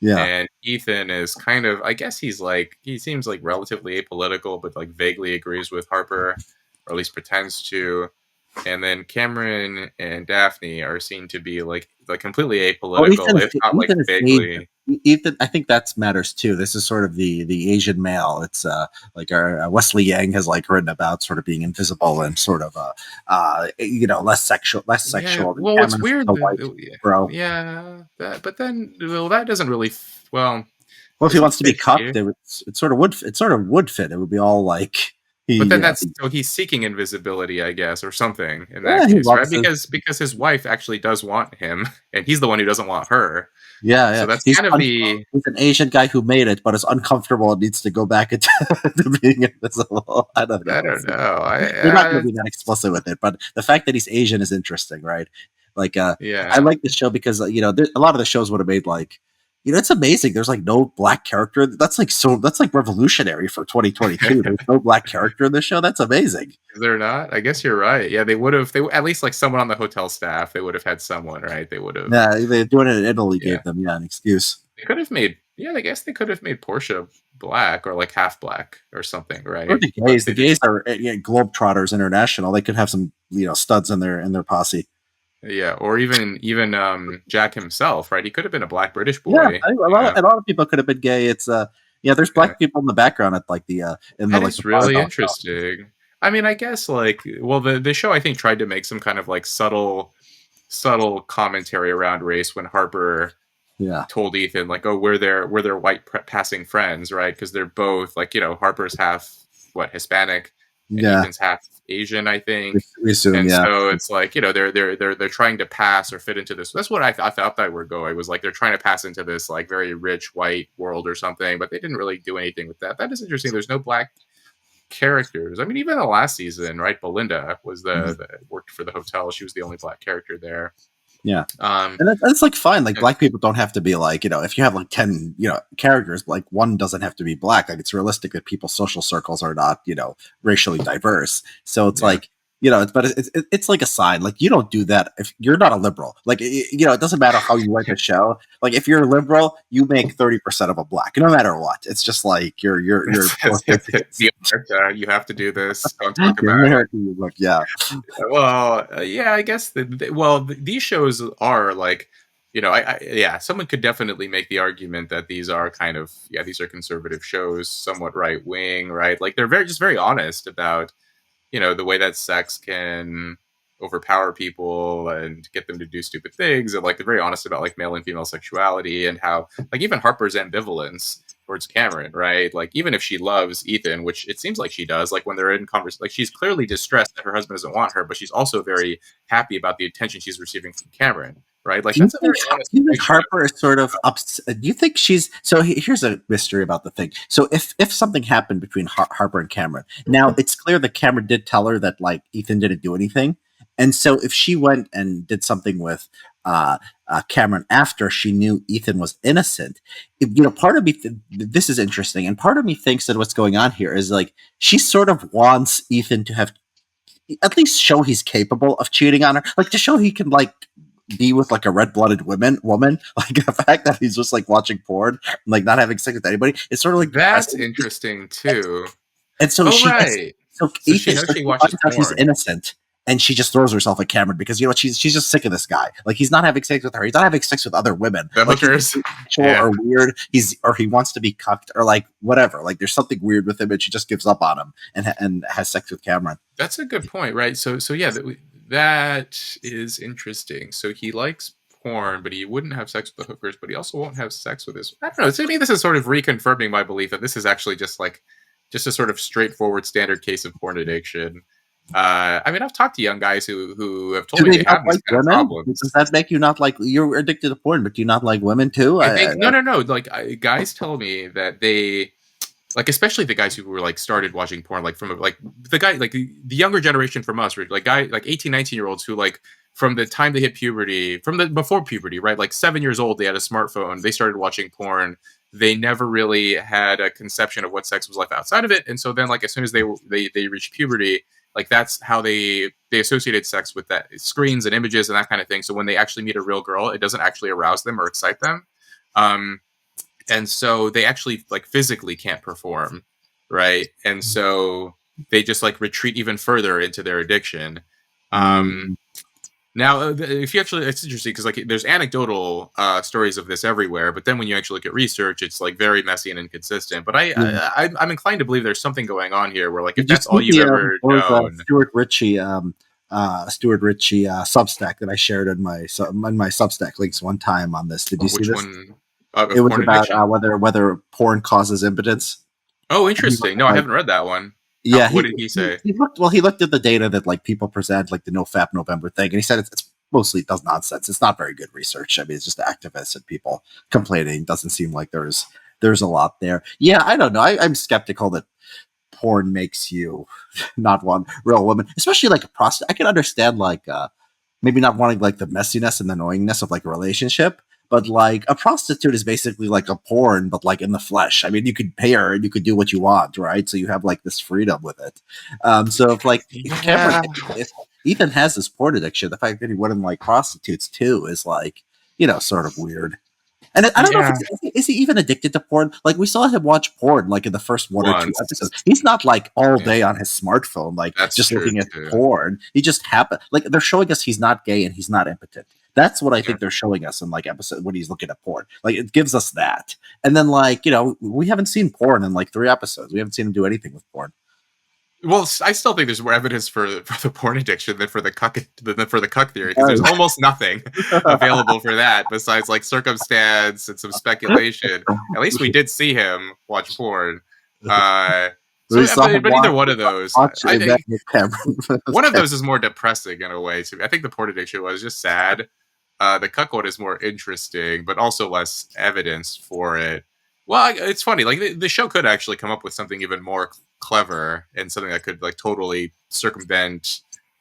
[SPEAKER 1] Yeah.
[SPEAKER 2] and Ethan is kind of, I guess he seems like relatively apolitical, but like vaguely agrees with Harper, or at least pretends to. And then Cameron and Daphne are seen to be like completely
[SPEAKER 1] Oh,
[SPEAKER 2] apolitical, if not like
[SPEAKER 1] Ethan is Asian.
[SPEAKER 2] vaguely.
[SPEAKER 1] Ethan, I think that matters too. This is sort of the Asian male. It's like our Wesley Yang has like written about sort of being invisible and sort of
[SPEAKER 2] Yeah,
[SPEAKER 1] less sexual than
[SPEAKER 2] well, what's
[SPEAKER 1] Cameron's
[SPEAKER 2] weird,
[SPEAKER 1] the white
[SPEAKER 2] yeah,
[SPEAKER 1] bro.
[SPEAKER 2] yeah, but then, well, that doesn't really, well,
[SPEAKER 1] Well, if he
[SPEAKER 2] does he
[SPEAKER 1] wants to be
[SPEAKER 2] fit
[SPEAKER 1] cucked,
[SPEAKER 2] here?
[SPEAKER 1] it sort of would fit. It would be all like he
[SPEAKER 2] But then
[SPEAKER 1] you know
[SPEAKER 2] that's so he's seeking invisibility, I guess, or something in that
[SPEAKER 1] yeah he
[SPEAKER 2] case, right?
[SPEAKER 1] loves his
[SPEAKER 2] Because his wife actually does want him, and he's the one who doesn't want her.
[SPEAKER 1] yeah
[SPEAKER 2] So
[SPEAKER 1] yeah
[SPEAKER 2] that's kind of the
[SPEAKER 1] he's an Asian guy who made it but is uncomfortable and needs to go back into to being invisible. I don't
[SPEAKER 2] I
[SPEAKER 1] know.
[SPEAKER 2] don't know.
[SPEAKER 1] They're not going to be that explicit with it, but the fact that he's Asian is interesting, right? Like, I
[SPEAKER 2] Yeah.
[SPEAKER 1] like this show because a lot of the shows would have made like, it's amazing. There's like no black character. That's like revolutionary for 2022. There's no black character in the show. That's amazing.
[SPEAKER 2] Is there not? I guess you're right. Yeah, they at least like someone on the hotel staff. They would have had someone, right? They would have.
[SPEAKER 1] Yeah, they doing it in Italy
[SPEAKER 2] Yeah,
[SPEAKER 1] gave them an excuse.
[SPEAKER 2] they could have made. Yeah, I guess they could have made Portia black or like half black or something,
[SPEAKER 1] Or
[SPEAKER 2] right?
[SPEAKER 1] the
[SPEAKER 2] But
[SPEAKER 1] gays. The
[SPEAKER 2] they didn't.
[SPEAKER 1] gays are Globetrotters International. They could have some studs in their posse.
[SPEAKER 2] Yeah, or even Jack himself, right? He could have been a black British
[SPEAKER 1] Yeah,
[SPEAKER 2] boy. Yeah,
[SPEAKER 1] a lot of people could have been gay. It's there's
[SPEAKER 2] yeah.
[SPEAKER 1] black people in the background at like
[SPEAKER 2] That
[SPEAKER 1] the
[SPEAKER 2] is
[SPEAKER 1] bar
[SPEAKER 2] really
[SPEAKER 1] going down.
[SPEAKER 2] interesting. I mean, I guess like well, the show I think tried to make some kind of like subtle commentary around race when Harper
[SPEAKER 1] Yeah,
[SPEAKER 2] told Ethan like, oh, we're their white passing friends, right? Because they're both like Harper's half Hispanic, and
[SPEAKER 1] yeah.
[SPEAKER 2] Ethan's half Asian, I
[SPEAKER 1] We,
[SPEAKER 2] think.
[SPEAKER 1] we assume,
[SPEAKER 2] And
[SPEAKER 1] yeah.
[SPEAKER 2] so it's like they're trying to pass or fit into this. That's what I thought that were going was like they're trying to pass into this like very rich white world or something, but they didn't really do anything with that. That is interesting. There's no black characters. I mean, even the last season, right? Belinda was
[SPEAKER 1] Mhm.
[SPEAKER 2] the worked for the hotel. She was the only black character there.
[SPEAKER 1] Yeah.
[SPEAKER 2] Um,
[SPEAKER 1] And that's like fine. Like black people don't have to be like, if you have like 10, characters, like one doesn't have to be black. Like it's realistic that people's social circles are not, racially diverse. So it's
[SPEAKER 2] yeah.
[SPEAKER 1] like, it's like a sign. Like you don't do that if you're not a liberal. Like, it doesn't matter how you write a show. Like if you're a liberal, you make 30% of a black, no matter what. It's just like you're
[SPEAKER 2] The art, you have to do this. Don't talk
[SPEAKER 1] you're
[SPEAKER 2] about it.
[SPEAKER 1] American. Like, yeah.
[SPEAKER 2] Well, yeah, I guess these shows are like, yeah, someone could definitely make the argument that these are kind of, yeah, these are conservative shows, somewhat right wing, right? Like they're very honest about, the way that sex can overpower people and get them to do stupid things, and like they're very honest about like male and female sexuality and how like even Harper's ambivalence towards Cameron, right? Like even if she loves Ethan, which it seems like she does, like when they're in conversation, like she's clearly distressed that her husband doesn't want her, but she's also very happy about the attention she's receiving from Cameron, right? Like
[SPEAKER 1] Do you
[SPEAKER 2] that's a
[SPEAKER 1] think
[SPEAKER 2] very honest
[SPEAKER 1] do you think
[SPEAKER 2] depiction of.
[SPEAKER 1] Harper is sort of ups? Do you think she's so? Here's a mystery about the thing. So if something happened between Harper and Cameron, now it's clear that Cameron did tell her that like Ethan didn't do anything, and so if she went and did something with uh, Cameron after she knew Ethan was innocent, part of me this is interesting, and part of me thinks that what's going on here is like she sort of wants Ethan to have at least show he's capable of cheating on her, like to show he can like be with like a red-blooded woman, like the fact that he's just like watching porn, and, like not having sex with anybody. It's sort of like
[SPEAKER 2] That's
[SPEAKER 1] depressing.
[SPEAKER 2] interesting too.
[SPEAKER 1] And so
[SPEAKER 2] Oh
[SPEAKER 1] she gets
[SPEAKER 2] right.
[SPEAKER 1] so
[SPEAKER 2] So she
[SPEAKER 1] Ethan
[SPEAKER 2] knows
[SPEAKER 1] so
[SPEAKER 2] she
[SPEAKER 1] she
[SPEAKER 2] watches
[SPEAKER 1] finds out he's
[SPEAKER 2] porn.
[SPEAKER 1] innocent, and she just throws herself at Cameron because she's just sick of this guy. Like he's not having sex with her. He's not having sex with other women.
[SPEAKER 2] The
[SPEAKER 1] Like he's
[SPEAKER 2] hookers.
[SPEAKER 1] sexual
[SPEAKER 2] Yeah.
[SPEAKER 1] or weird. He wants to be cucked or like whatever. Like there's something weird with him, and she just gives up on him and has sex with Cameron.
[SPEAKER 2] That's a good point, right? So yeah, that is interesting. So he likes porn, but he wouldn't have sex with the hookers, but he also won't have sex with his. I don't know. To me, this is sort of reconfirming my belief that this is actually just a sort of straightforward standard case of porn addiction. I mean, I've talked to young guys who have told
[SPEAKER 1] Do
[SPEAKER 2] me
[SPEAKER 1] they
[SPEAKER 2] they
[SPEAKER 1] not
[SPEAKER 2] have these
[SPEAKER 1] like
[SPEAKER 2] kind of
[SPEAKER 1] women? Does
[SPEAKER 2] problems.
[SPEAKER 1] that make you not like you're addicted to porn, but do you not like women too?
[SPEAKER 2] I think no. Like guys tell me that they like, especially the guys who were like started watching porn, like from like the guy, like the younger generation from us, like guy like 18, 19 year olds who like from the time they hit puberty, from the before puberty, right? Like 7 years old, they had a smartphone, they started watching porn. They never really had a conception of what sex was like outside of it, and so then like as soon as they reached puberty, like that's how they associated sex with that screens and images and that kind of thing. So when they actually meet a real girl, it doesn't actually arouse them or excite them. Um, and so they actually like physically can't perform, right? And so they just like retreat even further into their addiction. um
[SPEAKER 1] Mm,
[SPEAKER 2] Now if you actually, it's interesting because like there's anecdotal stories of this everywhere, but then when you actually look at research, it's like very messy and inconsistent. But
[SPEAKER 1] yeah.
[SPEAKER 2] I'm inclined to believe there's something going on here where like if
[SPEAKER 1] Did you
[SPEAKER 2] that's all
[SPEAKER 1] see
[SPEAKER 2] you've
[SPEAKER 1] the
[SPEAKER 2] ever
[SPEAKER 1] there was a
[SPEAKER 2] known.
[SPEAKER 1] Stuart Ritchie Substack that I shared in my Substack links one time on this? Did you see
[SPEAKER 2] Which
[SPEAKER 1] this?
[SPEAKER 2] one?
[SPEAKER 1] It
[SPEAKER 2] Of
[SPEAKER 1] was
[SPEAKER 2] porn
[SPEAKER 1] about
[SPEAKER 2] addiction?
[SPEAKER 1] whether porn causes impotence.
[SPEAKER 2] Oh,
[SPEAKER 1] And he
[SPEAKER 2] interesting.
[SPEAKER 1] looked
[SPEAKER 2] No,
[SPEAKER 1] at,
[SPEAKER 2] I
[SPEAKER 1] like
[SPEAKER 2] haven't read that one.
[SPEAKER 1] yeah,
[SPEAKER 2] What did he say?
[SPEAKER 1] he looked well. He looked at the data that like people present, like the No Fap November thing, and he said it's mostly does nonsense. It's not very good research. I mean, it's just activists and people complaining. Doesn't seem like there's a lot there. Yeah, I don't know. I'm skeptical that porn makes you not want real women, especially like a prostitute. I can understand like maybe not wanting like the messiness and the annoyingness of like a relationship, but like a prostitute is basically like a porn, but like in the flesh. I mean, you could pay her and you could do what you want, right? So you have like this freedom with it. So if Cameron,
[SPEAKER 2] Yeah.
[SPEAKER 1] if Ethan has this porn addiction, the fact that he wouldn't like prostitutes too is like, sort of weird. And I don't know if
[SPEAKER 2] Yeah.
[SPEAKER 1] is he even addicted to porn? Like we saw him watch porn like in the first one or two
[SPEAKER 2] Once.
[SPEAKER 1] episodes. He's not like all
[SPEAKER 2] Yeah,
[SPEAKER 1] day on his smartphone, like
[SPEAKER 2] that's
[SPEAKER 1] just
[SPEAKER 2] true
[SPEAKER 1] looking at
[SPEAKER 2] too.
[SPEAKER 1] porn. He just happened like they're showing us he's not gay and he's not impotent. That's what I
[SPEAKER 2] Yeah.
[SPEAKER 1] think they're showing us in like episode when he's looking at porn. Like it gives us that. And then like, we haven't seen porn in like 3 episodes. We haven't seen him do anything with porn.
[SPEAKER 2] Well, I still think there's more evidence for the porn addiction than for the cuck theory, because there's almost nothing available for that besides like circumstance and some speculation. At least we did see him watch porn.
[SPEAKER 1] We
[SPEAKER 2] So,
[SPEAKER 1] saw him
[SPEAKER 2] but either one of those,
[SPEAKER 1] watch Emmanuel Cameron.
[SPEAKER 2] one of those is more depressing in a way. To me, I think the porn addiction was just sad. The cuck one is more interesting, but also less evidence for it. Well, it's funny. Like the show could actually come up with something even more clever and something that could like totally circumvent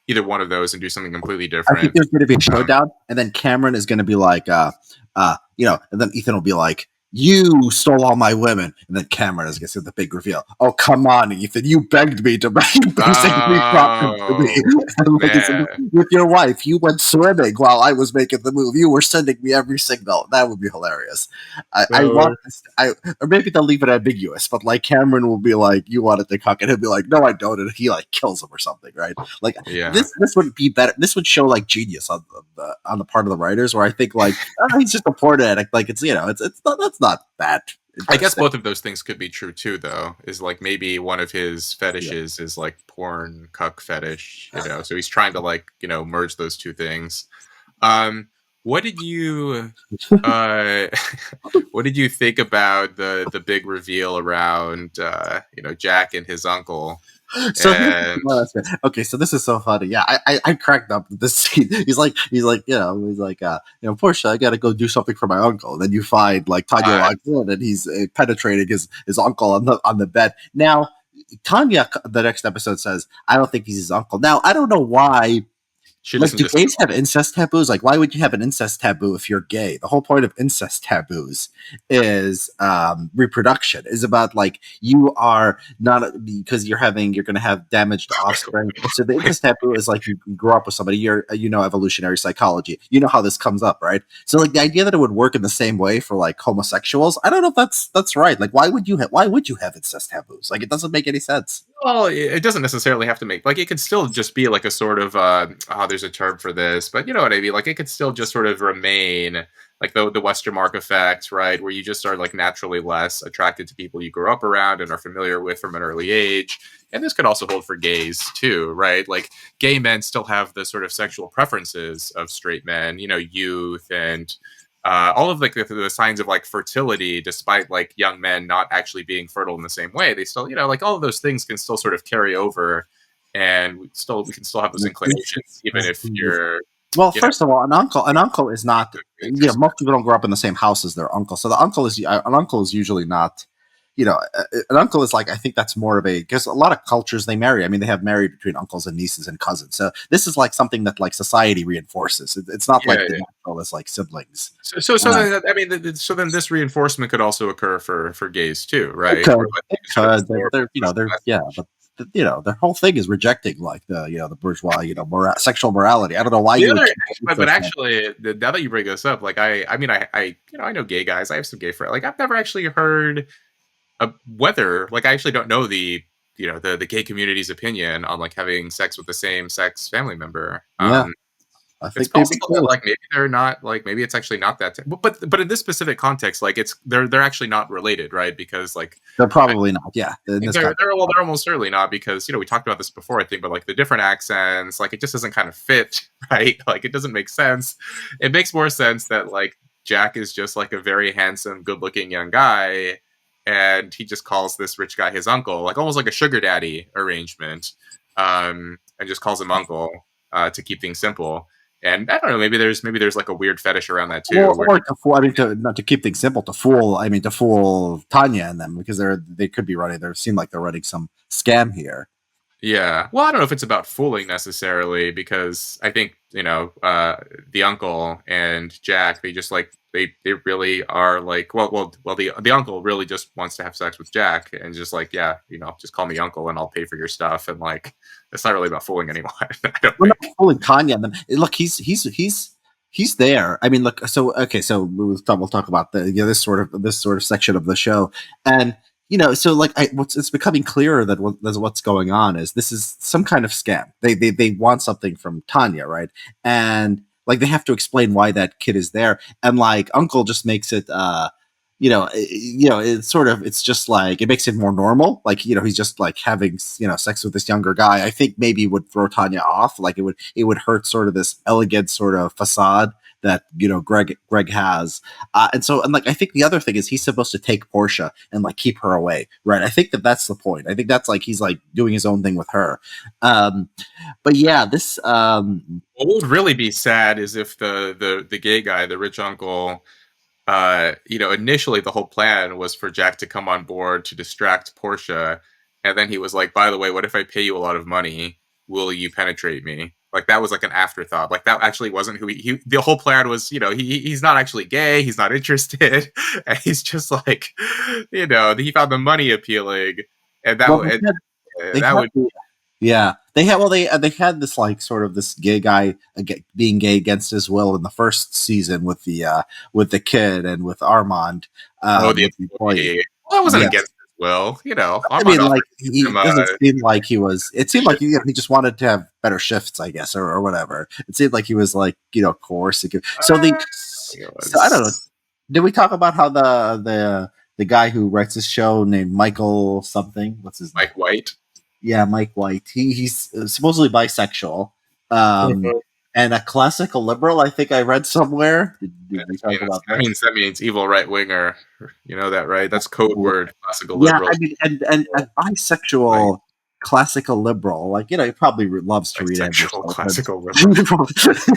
[SPEAKER 2] either one of those and do something completely
[SPEAKER 1] I think
[SPEAKER 2] different.
[SPEAKER 1] there's going to be a
[SPEAKER 2] Um,
[SPEAKER 1] showdown, and then Cameron is going to be like, and then Ethan will be like, "You stole all my women," and then Cameron is going to say the big reveal. "Oh, come on, Ethan! You begged me to, you basically promised to me,
[SPEAKER 2] oh
[SPEAKER 1] and like it's,
[SPEAKER 2] man,
[SPEAKER 1] with your wife, you went swimming while I was making the move. You were sending me every signal. That would be hilarious. I want
[SPEAKER 2] so
[SPEAKER 1] this. Or maybe they'll leave it ambiguous, but like Cameron will be like, "You wanted to cuck," and he'll be like, "No, I don't," and he like kills him or something, right? Like
[SPEAKER 2] yeah.
[SPEAKER 1] this would be better. This would show like genius on the part of the writers, where I think like he's just a porn addict. Like it's not that's not that
[SPEAKER 2] I guess
[SPEAKER 1] interesting.
[SPEAKER 2] both of those things could be true too, though. Is like maybe one of his
[SPEAKER 1] Yeah.
[SPEAKER 2] fetishes is like porn cuck fetish, so he's trying to like merge those two things. Um, what did you uh, what did you think about the big reveal around Jack and his uncle?
[SPEAKER 1] So here's
[SPEAKER 2] And
[SPEAKER 1] okay. So this is so funny. Yeah, I cracked up with this scene. He's like, Portia, I got to go do something for my uncle. And then you find like Tanya
[SPEAKER 2] uh,
[SPEAKER 1] walks in and he's penetrating his uncle on the bed. Now Tanya, the next episode says, I don't think he's his uncle. Now I don't know why.
[SPEAKER 2] she
[SPEAKER 1] Like,
[SPEAKER 2] doesn't
[SPEAKER 1] do gays have
[SPEAKER 2] disagree.
[SPEAKER 1] incest taboos? Like, why would you have an incest taboo if you're gay? The whole point of incest taboos is reproduction. Is about like you are not because you're going to have damaged offspring. So the
[SPEAKER 2] Wait,
[SPEAKER 1] incest taboo is like you grow up with somebody. You're evolutionary psychology. You know how this comes up, right? So like the idea that it would work in the same way for like homosexuals, I don't know if that's right. Like, why would you have incest taboos? Like, it doesn't make any sense.
[SPEAKER 2] well, it doesn't necessarily have to make like it could still just be like a sort of there's a term for this, but you know what I mean. Like it could still just sort of remain like the Westermark effect, right? Where you just are like naturally less attracted to people you grew up around and are familiar with from an early age. And this could also hold for gays too, right? Like gay men still have the sort of sexual preferences of straight men, youth and all of like the signs of like fertility, despite like young men not actually being fertile in the same way, they still, like all of those things can still sort of carry over, and we can still have those inclinations, even if you're,
[SPEAKER 1] Well,
[SPEAKER 2] you know,
[SPEAKER 1] first of all, an uncle is not.
[SPEAKER 2] existing.
[SPEAKER 1] Most people don't grow up in the same house as their uncle, so the uncle is an uncle is usually not. An uncle is like I think that's more of a because a lot of cultures they marry. I mean, they have married between uncles and nieces and cousins. So this is like something that like society reinforces. It's not
[SPEAKER 2] Yeah,
[SPEAKER 1] like the
[SPEAKER 2] yeah.
[SPEAKER 1] natural is like siblings.
[SPEAKER 2] So
[SPEAKER 1] Uh,
[SPEAKER 2] then, I mean, so then this reinforcement could also occur for gays too,
[SPEAKER 1] it
[SPEAKER 2] right? Where
[SPEAKER 1] could,
[SPEAKER 2] like
[SPEAKER 1] it
[SPEAKER 2] you sort of
[SPEAKER 1] could.
[SPEAKER 2] absorb
[SPEAKER 1] They're yeah, but their whole thing is rejecting like the bourgeois sexual morality. I don't know why
[SPEAKER 2] the
[SPEAKER 1] you would
[SPEAKER 2] other,
[SPEAKER 1] keep
[SPEAKER 2] but
[SPEAKER 1] incest.
[SPEAKER 2] actually, now that you bring this up, like I mean, I I know gay guys. I have some gay friends. Like I've never actually heard whether like I actually don't know the gay community's opinion on like having sex with the same sex family member.
[SPEAKER 1] Yeah, I
[SPEAKER 2] It's
[SPEAKER 1] think they'd be
[SPEAKER 2] possible that
[SPEAKER 1] cool.
[SPEAKER 2] like maybe they're not like maybe it's actually not that but in this specific context like it's they're actually not related, right? Because like
[SPEAKER 1] They're probably not. Yeah, in this context.
[SPEAKER 2] they're almost certainly not, because we talked about this before I think, but like the different accents, like it just doesn't kind of fit right, like it doesn't make sense. It makes more sense that like Jack is just like a very handsome good looking young guy, and he just calls this rich guy his uncle, like almost like a sugar daddy arrangement, and just calls him uncle, to keep things simple. And I don't know, maybe there's like a weird fetish around that too, where
[SPEAKER 1] Or to fool. I mean, to not to keep things simple. To fool. I mean, to fool Tanya and them because they could be running. They seem like they're running some scam here.
[SPEAKER 2] yeah. Well, I don't know if it's about fooling necessarily, because I think, the uncle and Jack, they just like they really are like the uncle really just wants to have sex with Jack and just like, yeah, just call me uncle and I'll pay for your stuff, and like it's not really about fooling anyone, I don't
[SPEAKER 1] We're
[SPEAKER 2] think.
[SPEAKER 1] not fooling Tanya and them. Look, he's there. I mean, look. So okay. So we'll talk about this sort of section of the show, and so like it's becoming clearer that what's going on is this is some kind of scam. They want something from Tanya, right? And like they have to explain why that kid is there, and like Uncle just makes it. It's just like it makes it more normal. Like he's just like having sex with this younger guy. I think maybe would throw Tanya off. Like it would hurt sort of this elegant sort of facade that Greg has. And like I think the other thing is he's supposed to take Portia and like keep her away, right? I think that's the point. I think that's like he's like doing his own thing with her. Um, but yeah, this
[SPEAKER 2] What would really be sad is if the gay guy, the rich uncle, initially the whole plan was for Jack to come on board to distract Portia, and then he was like, "By the way, what if I pay you a lot of money? Will you penetrate me?" Like that was like an afterthought. Like that actually wasn't who he the whole plan was, he's not actually gay, he's not interested, and he's just like, he found the money appealing, and
[SPEAKER 1] Well, they
[SPEAKER 2] that
[SPEAKER 1] had
[SPEAKER 2] would
[SPEAKER 1] yeah, they had this like sort of this gay guy being gay against his will in the first season with the kid and with Armand,
[SPEAKER 2] oh the
[SPEAKER 1] with the employee.
[SPEAKER 2] employee. Well, that wasn't
[SPEAKER 1] Yeah,
[SPEAKER 2] against his will,
[SPEAKER 1] I
[SPEAKER 2] Armand
[SPEAKER 1] mean,
[SPEAKER 2] offered
[SPEAKER 1] like
[SPEAKER 2] to give
[SPEAKER 1] he
[SPEAKER 2] him
[SPEAKER 1] doesn't seem like he was. It seemed like
[SPEAKER 2] shift.
[SPEAKER 1] he just wanted to have better shifts, I guess, or whatever. It seemed like he was like coercive.
[SPEAKER 2] It
[SPEAKER 1] So I don't know.
[SPEAKER 2] was
[SPEAKER 1] Did we talk about how the guy who writes this show named Michael something? What's his name?
[SPEAKER 2] Mike White.
[SPEAKER 1] Yeah, Mike White. He's supposedly bisexual, um, and a classical liberal. I think I read somewhere. Did we talk about that?
[SPEAKER 2] That means evil right winger. You know that, right? That's code word. Classical
[SPEAKER 1] Yeah,
[SPEAKER 2] liberal.
[SPEAKER 1] I mean, and a
[SPEAKER 2] Like
[SPEAKER 1] bisexual classical liberal, like he probably loves to read Andrew
[SPEAKER 2] bisexual
[SPEAKER 1] Sullivan.
[SPEAKER 2] classical liberal.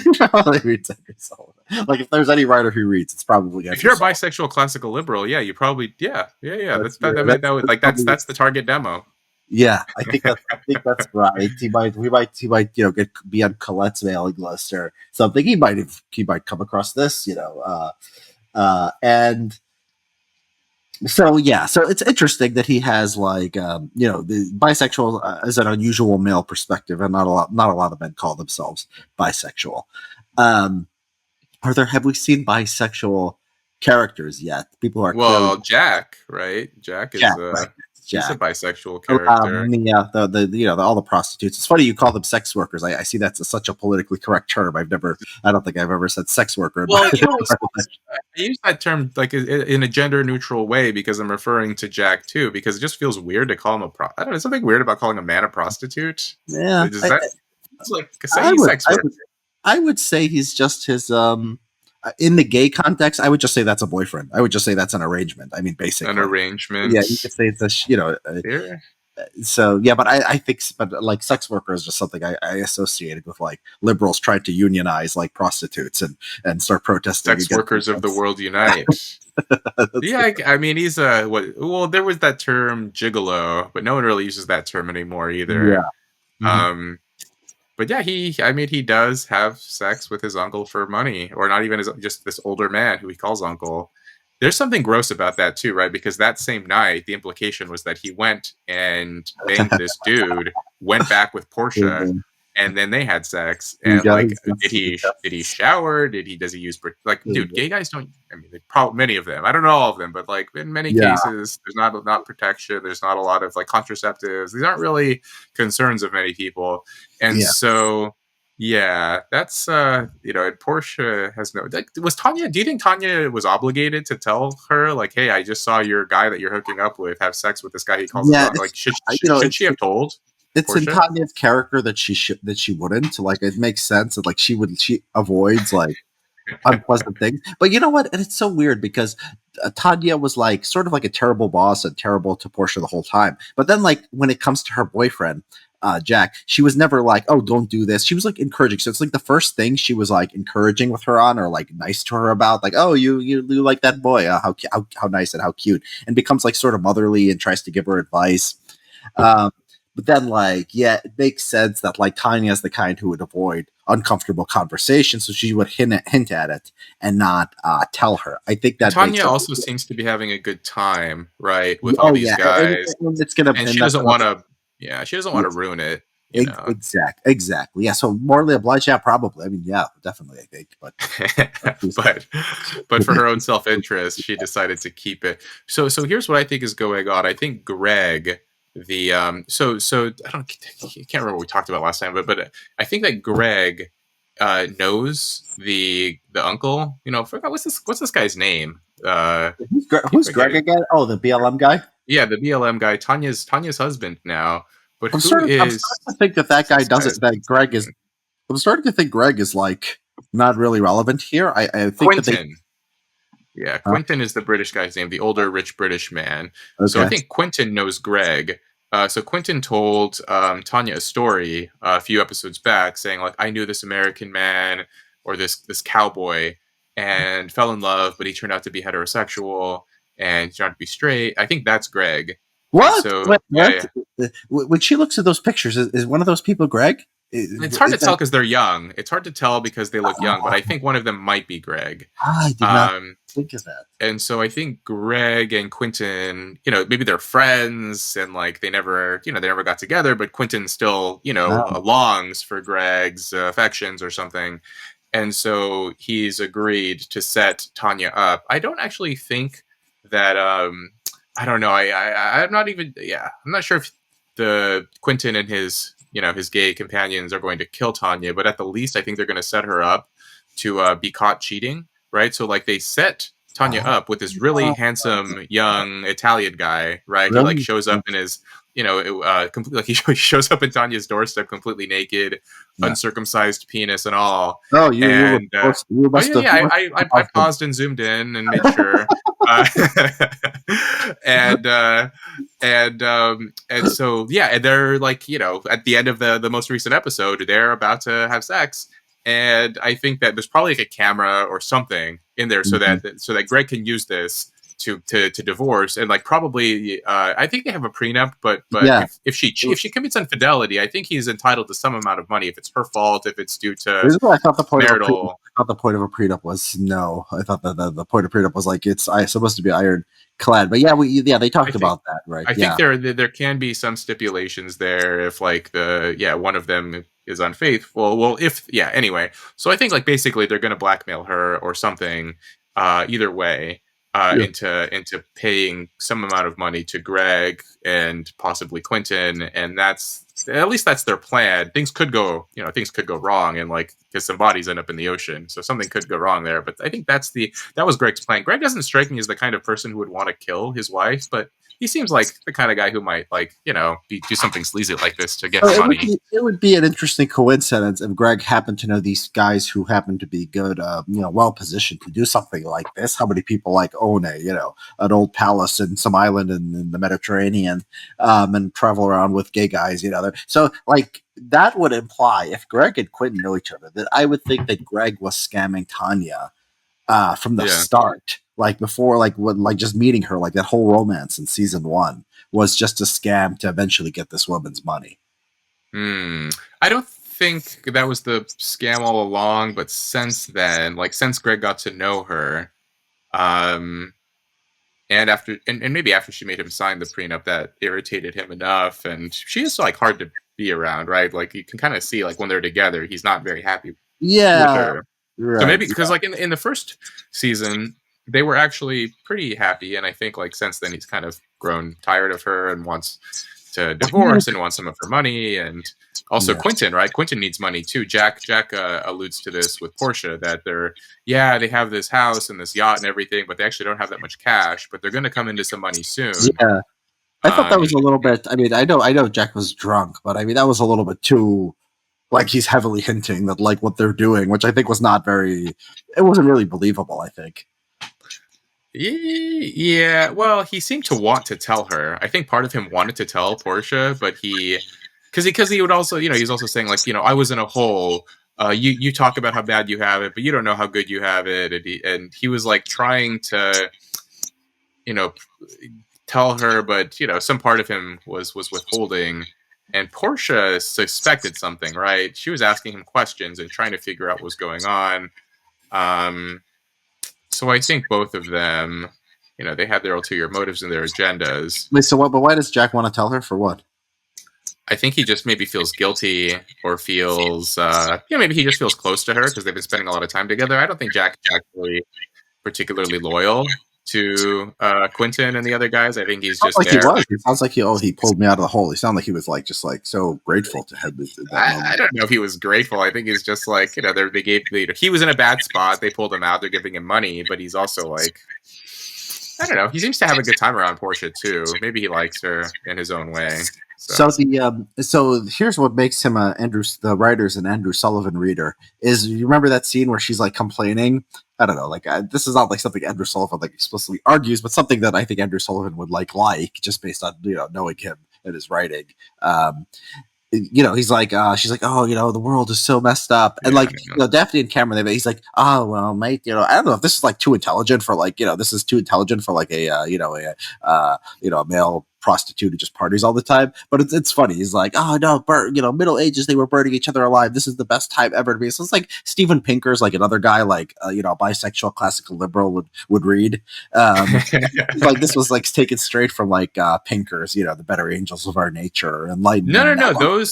[SPEAKER 1] He probably reads Andrew Sullivan. Like if there's any writer who reads, it's probably
[SPEAKER 2] If
[SPEAKER 1] Andrew
[SPEAKER 2] you're a
[SPEAKER 1] Sullivan.
[SPEAKER 2] bisexual classical liberal, yeah, you probably yeah.
[SPEAKER 1] That's
[SPEAKER 2] That would like
[SPEAKER 1] probably,
[SPEAKER 2] that's the target demo.
[SPEAKER 1] yeah. I think that's right. He might be on Colette's mailing list or something. He might come across this, and so yeah, so it's interesting that he has like the bisexual is an unusual male perspective, and not a lot of men call themselves bisexual. Um, have we seen bisexual characters yet? People are clearly
[SPEAKER 2] Well, Jack, right? Jack is
[SPEAKER 1] Jack, right?
[SPEAKER 2] he's a
[SPEAKER 1] Jack.
[SPEAKER 2] bisexual character.
[SPEAKER 1] Yeah, all the prostitutes. It's funny you call them sex workers. I see that's such a politically correct term. I don't think I've ever said sex worker.
[SPEAKER 2] Well, I use that term like in a gender neutral way because I'm referring to Jack too. Because it just feels weird to call him I don't know. There's something weird about calling a man a prostitute.
[SPEAKER 1] Yeah,
[SPEAKER 2] Does that? It's like say
[SPEAKER 1] I
[SPEAKER 2] he's
[SPEAKER 1] would,
[SPEAKER 2] sex
[SPEAKER 1] I
[SPEAKER 2] worker.
[SPEAKER 1] would, I would say he's just his in the gay context. I would just say that's a boyfriend. I would just say that's an arrangement. I mean,
[SPEAKER 2] An
[SPEAKER 1] basically, yeah, you
[SPEAKER 2] arrangement.
[SPEAKER 1] could say it's
[SPEAKER 2] Here.
[SPEAKER 1] so yeah, but I think, but like sex worker is just something I associated with like liberals trying to unionize like prostitutes and start protesting
[SPEAKER 2] Sex
[SPEAKER 1] against
[SPEAKER 2] workers of the world unite. Yeah, I mean he's well there was that term gigolo, but no one really uses that term anymore either.
[SPEAKER 1] yeah. Mhm.
[SPEAKER 2] Um but yeah, he does have sex with his uncle for money, or not even just this older man who he calls uncle. There's something gross about that too, right? Because that same night, the implication was that he went and banged this dude, went back with Portia,
[SPEAKER 1] Mhm.
[SPEAKER 2] and then they had sex.
[SPEAKER 1] He
[SPEAKER 2] And like,
[SPEAKER 1] does.
[SPEAKER 2] did he shower? Does he use like, dude?
[SPEAKER 1] Mhm.
[SPEAKER 2] Gay guys don't. I mean, probably many of them. I don't know all of them, but like in many
[SPEAKER 1] Yeah,
[SPEAKER 2] cases, there's not protection. There's not a lot of like contraceptives. These aren't really concerns of many people, and
[SPEAKER 1] yeah.
[SPEAKER 2] so. Yeah, that's and Portia has no. Like, was Tanya? Do you think Tanya was obligated to tell her like, "Hey, I just saw your guy that you're hooking up with have sex with this guy he calls his
[SPEAKER 1] Yeah,
[SPEAKER 2] uncle"? Like, should
[SPEAKER 1] it's
[SPEAKER 2] she have told
[SPEAKER 1] it's in
[SPEAKER 2] Portia?
[SPEAKER 1] Tanya's character that she wouldn't. Like it makes sense that like she avoids like unpleasant things. But you know what? And it's so weird because Tanya was like sort of like a terrible boss and terrible to Portia the whole time. But then like when it comes to her boyfriend, Jack, she was never like, "Oh, don't do this." She was like encouraging. So it's like the first thing she was like encouraging with her on, or like nice to her about, like, "Oh, you like that boy? How nice and how cute," and becomes like sort of motherly and tries to give her advice. Um, but then, like, yeah, it makes sense that like Tanya is the kind who would avoid uncomfortable conversations, so she would hint at it and not tell her. I think
[SPEAKER 2] And
[SPEAKER 1] that makes
[SPEAKER 2] Tanya
[SPEAKER 1] sense.
[SPEAKER 2] also seems to be having a good time, right, with all
[SPEAKER 1] Oh
[SPEAKER 2] these
[SPEAKER 1] yeah,
[SPEAKER 2] guys,
[SPEAKER 1] and it's gonna,
[SPEAKER 2] and
[SPEAKER 1] and
[SPEAKER 2] she
[SPEAKER 1] that's
[SPEAKER 2] doesn't
[SPEAKER 1] gonna,
[SPEAKER 2] want to. Yeah, she doesn't want to
[SPEAKER 1] yes,
[SPEAKER 2] ruin it. You know.
[SPEAKER 1] exactly. Yeah, so morally obliged, yeah, probably. I mean, yeah, definitely. I think, but
[SPEAKER 2] but for her own self-interest she decided to keep it. So here's what I think is going on. I think Greg, the I can't remember what we talked about last time, but I think that Greg knows the uncle. I forgot what's this guy's name. Keep
[SPEAKER 1] who's Greg
[SPEAKER 2] forgetting.
[SPEAKER 1] again? Oh, the BLM guy.
[SPEAKER 2] Yeah, the BLM guy, Tanya's husband now. But who
[SPEAKER 1] I'm
[SPEAKER 2] is
[SPEAKER 1] starting to think that guy
[SPEAKER 2] this
[SPEAKER 1] doesn't.
[SPEAKER 2] guy's
[SPEAKER 1] That Greg is.
[SPEAKER 2] name?
[SPEAKER 1] I'm starting to think Greg is like not really relevant here. I think that they.
[SPEAKER 2] Quentin. Yeah,
[SPEAKER 1] Huh?
[SPEAKER 2] Quentin is the British guy's name, the older, rich British man. So I
[SPEAKER 1] Okay.
[SPEAKER 2] think Quentin knows Greg. So Quentin told Tanya a story a few episodes back, saying like, "I knew this American man or this cowboy and fell in love, but he turned out to be heterosexual and he turned out to be straight." I think that's Greg. And
[SPEAKER 1] What?
[SPEAKER 2] so
[SPEAKER 1] What?
[SPEAKER 2] yeah,
[SPEAKER 1] What?
[SPEAKER 2] yeah.
[SPEAKER 1] When she looks at those pictures, is one of those people Greg?
[SPEAKER 2] It's hard to
[SPEAKER 1] Is
[SPEAKER 2] tell
[SPEAKER 1] that,
[SPEAKER 2] because they're young. It's hard to tell because they look young, but I think one of them might be Greg.
[SPEAKER 1] I did not
[SPEAKER 2] Um,
[SPEAKER 1] think of that.
[SPEAKER 2] and so I think Greg and Quentin, maybe they're friends and like they never got together, but Quentin still,
[SPEAKER 1] Oh,
[SPEAKER 2] longs for Greg's affections or something. And so he's agreed to set Tanya up. I don't actually think that, I don't know. I'm not even, yeah, I'm not sure if the Quentin and his gay companions are going to kill Tanya, but at the least, I think they're going to set her up to be caught cheating, right? So like they set Tanya
[SPEAKER 1] oh,
[SPEAKER 2] up with this really handsome young Italian guy, right? He like
[SPEAKER 1] really?
[SPEAKER 2] shows up in his, like he shows up in Tanya's doorstep completely naked,
[SPEAKER 1] Yeah.
[SPEAKER 2] uncircumcised penis and all.
[SPEAKER 1] Oh,
[SPEAKER 2] And
[SPEAKER 1] you
[SPEAKER 2] oh
[SPEAKER 1] must
[SPEAKER 2] yeah,
[SPEAKER 1] have.
[SPEAKER 2] yeah,
[SPEAKER 1] You must
[SPEAKER 2] I
[SPEAKER 1] have
[SPEAKER 2] paused and zoomed in and made sure. Uh, and and so yeah, and they're like at the end of the most recent episode, they're about to have sex, and I think that there's probably like a camera or something in there
[SPEAKER 1] Mhm.
[SPEAKER 2] so that Greg can use this to divorce and like probably I think they have a prenup, but
[SPEAKER 1] Yeah.
[SPEAKER 2] if she commits infidelity, I think he's entitled to some amount of money if it's her fault, if it's due to
[SPEAKER 1] Basically, I thought the point of a
[SPEAKER 2] marital.
[SPEAKER 1] I thought the point of a prenup was no. I thought that the point of prenup was like it's supposed to be ironclad. But yeah, they
[SPEAKER 2] I
[SPEAKER 1] talked
[SPEAKER 2] think
[SPEAKER 1] about that, right?
[SPEAKER 2] I think
[SPEAKER 1] Yeah.
[SPEAKER 2] there can be some stipulations there if like one of them is unfaithful. Well, if yeah, anyway. So I think like basically they're going to blackmail her or something either way
[SPEAKER 1] Yeah.
[SPEAKER 2] into paying some amount of money to Greg and possibly Quentin, and that's at least that's their plan. Things could go wrong, and like because some bodies end up in the ocean, so something could go wrong there. But I think that was Greg's plan. Greg doesn't strike me as the kind of person who would want to kill his wife, but he seems like the kind of guy who might like do something sleazy like this to get
[SPEAKER 1] So
[SPEAKER 2] her money.
[SPEAKER 1] it would be an interesting coincidence if Greg happened to know these guys who happen to be good, well positioned to do something like this. How many people like own an old palace in some island in the Mediterranean, and travel around with gay guys, So like that would imply if Greg and Quentin know each other, that I would think that Greg was scamming Tanya from the
[SPEAKER 2] Yeah.
[SPEAKER 1] start, like before, like just meeting her, like that whole romance in season one was just a scam to eventually get this woman's money.
[SPEAKER 2] Hmm. I don't think that was the scam all along, but since then, like since Greg got to know her, um, and maybe after she made him sign the prenup, that irritated him enough, and she is like hard to be around, right? Like you can kind of see like when they're together, he's not very happy with
[SPEAKER 1] Yeah,
[SPEAKER 2] her. So
[SPEAKER 1] right.
[SPEAKER 2] maybe because like in the first season, they were actually pretty happy, and I think like since then he's kind of grown tired of her and wants to
[SPEAKER 1] Yeah.
[SPEAKER 2] divorce and wants some of her money, and also
[SPEAKER 1] Yeah.
[SPEAKER 2] Quentin, right? Quentin needs money too. Jack alludes to this with Portia that they have this house and this yacht and everything, but they actually don't have that much cash, but they're going to come into some money soon.
[SPEAKER 1] Yeah. I thought that
[SPEAKER 2] Um,
[SPEAKER 1] was a little bit. I mean, I know Jack was drunk, but I mean that was a little bit too. Like he's heavily hinting that like what they're doing, which I think was not very. It wasn't really believable. I think.
[SPEAKER 2] yeah, well, he seemed to want to tell her. I think part of him wanted to tell Portia, but because he would also, he's also saying like, I was in a hole. You talk about how bad you have it, but you don't know how good you have it, and he was like trying to, you know, tell her, but some part of him was withholding. And Portia suspected something, right? She was asking him questions and trying to figure out what was going on. Um, so I think both of them, they had their ulterior motives and their agendas.
[SPEAKER 1] Wait, so what? But why does Jack want to tell her for what?
[SPEAKER 2] I think he just maybe feels guilty or feels, maybe he just feels close to her because they've been spending a lot of time together. I don't think Jack is actually particularly loyal to Quentin and the other guys. I think he's
[SPEAKER 1] Sounds
[SPEAKER 2] just
[SPEAKER 1] like he
[SPEAKER 2] there.
[SPEAKER 1] was. It sounds like he pulled me out of the hole. He sounded like he was like just like so grateful to him at that
[SPEAKER 2] I
[SPEAKER 1] moment.
[SPEAKER 2] don't know if he was grateful. I think he's just like, they gave, he was in a bad spot. They pulled him out. They're giving him money, but he's also like, I don't know. He seems to have a good time around Portia too. Maybe he likes her in his own way. So
[SPEAKER 1] So here's what makes him the writers an Andrew Sullivan reader is you remember that scene where she's like complaining. I don't know, like this is not like something Andrew Sullivan like explicitly argues, but something that I think Andrew Sullivan would like just based on knowing him and his writing. Um, he's like, she's like, oh, the world is so messed up, and
[SPEAKER 2] yeah,
[SPEAKER 1] like, Daphne and Cameron, he's like, oh, well, mate, I don't know if this is like too intelligent for like, this is too intelligent for like a, a male prostitute who just parties all the time. But it's funny. He's like, oh no, Middle Ages, they were burning each other alive. This is the best time ever to be. So it's like Steven Pinker's like another guy, like bisexual classical liberal would read. Like this was like taken straight from like Pinker's, the better angels of our nature, Enlightenment.
[SPEAKER 2] No.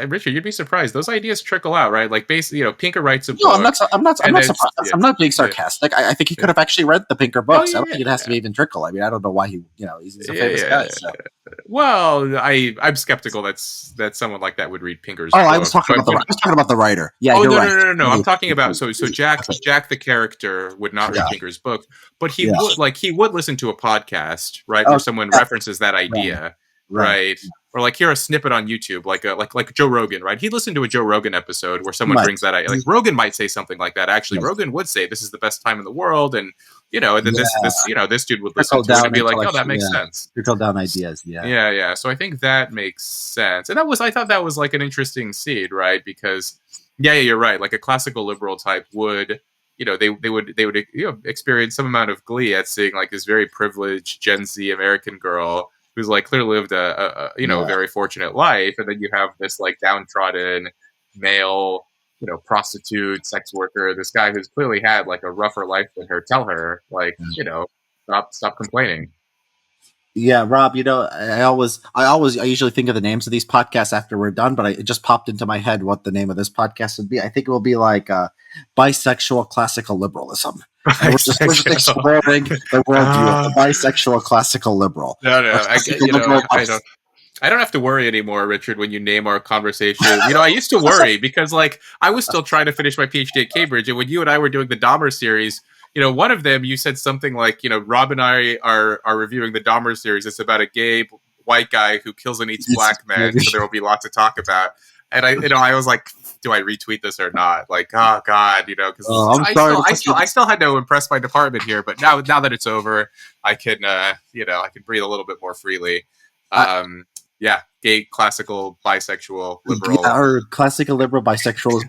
[SPEAKER 2] Richard, you'd be surprised. Those ideas trickle out, right? Like, basically, Pinker writes a
[SPEAKER 1] No,
[SPEAKER 2] book.
[SPEAKER 1] I'm not
[SPEAKER 2] and
[SPEAKER 1] surprised. I'm not being sarcastic. I think he could have actually read the Pinker
[SPEAKER 2] Oh
[SPEAKER 1] books. I don't think it has to be even trickle. I mean, I don't know why he's a famous guy. So.
[SPEAKER 2] Well, I'm skeptical that someone like that would read Pinker's
[SPEAKER 1] Oh,
[SPEAKER 2] book.
[SPEAKER 1] I was talking about the writer. Yeah, you're right.
[SPEAKER 2] No. I'm talking about so Jack the character would not read Pinker's book, but he would listen to a podcast, right, where someone references that idea, right? Or like hear a snippet on YouTube, like Joe Rogan, right? He'd listen to a Joe Rogan episode where someone brings that idea. Like Rogan might say something like that. Actually, Rogan would say this is the best time in the world, and and then this dude would listen to it and be like, oh, that makes sense.
[SPEAKER 1] Trickle down ideas,
[SPEAKER 2] yeah. So I think that makes sense, and I thought that was like an interesting seed, right? Because you're right. Like a classical liberal type would, they would experience some amount of glee at seeing like this very privileged Gen Z American girl who's like clearly lived a very fortunate life, and then you have this like downtrodden male, prostitute, sex worker, this guy who's clearly had like a rougher life than her, tell her like, stop complaining.
[SPEAKER 1] Yeah, Rob, I usually think of the names of these podcasts after we're done, but it just popped into my head what the name of this podcast would be. I think it will be like Bisexual Classical Liberalism. We're just exploring the worldview of the bisexual classical liberal.
[SPEAKER 2] No, I don't have to worry anymore, Richard, when you name our conversation. I used to worry because like I was still trying to finish my PhD at Cambridge, and when you and I were doing the Dahmer series, one of them, you said something like, Rob and I are reviewing the Dahmer series. It's about a gay white guy who kills and eats black men. So there will be lots to talk about. And I was like, do I retweet this or not? Like, oh God, because I still had to impress my department here. But now that it's over, I can, I can breathe a little bit more freely. Gay, classical, bisexual, liberal,
[SPEAKER 1] or classical liberal, bisexual,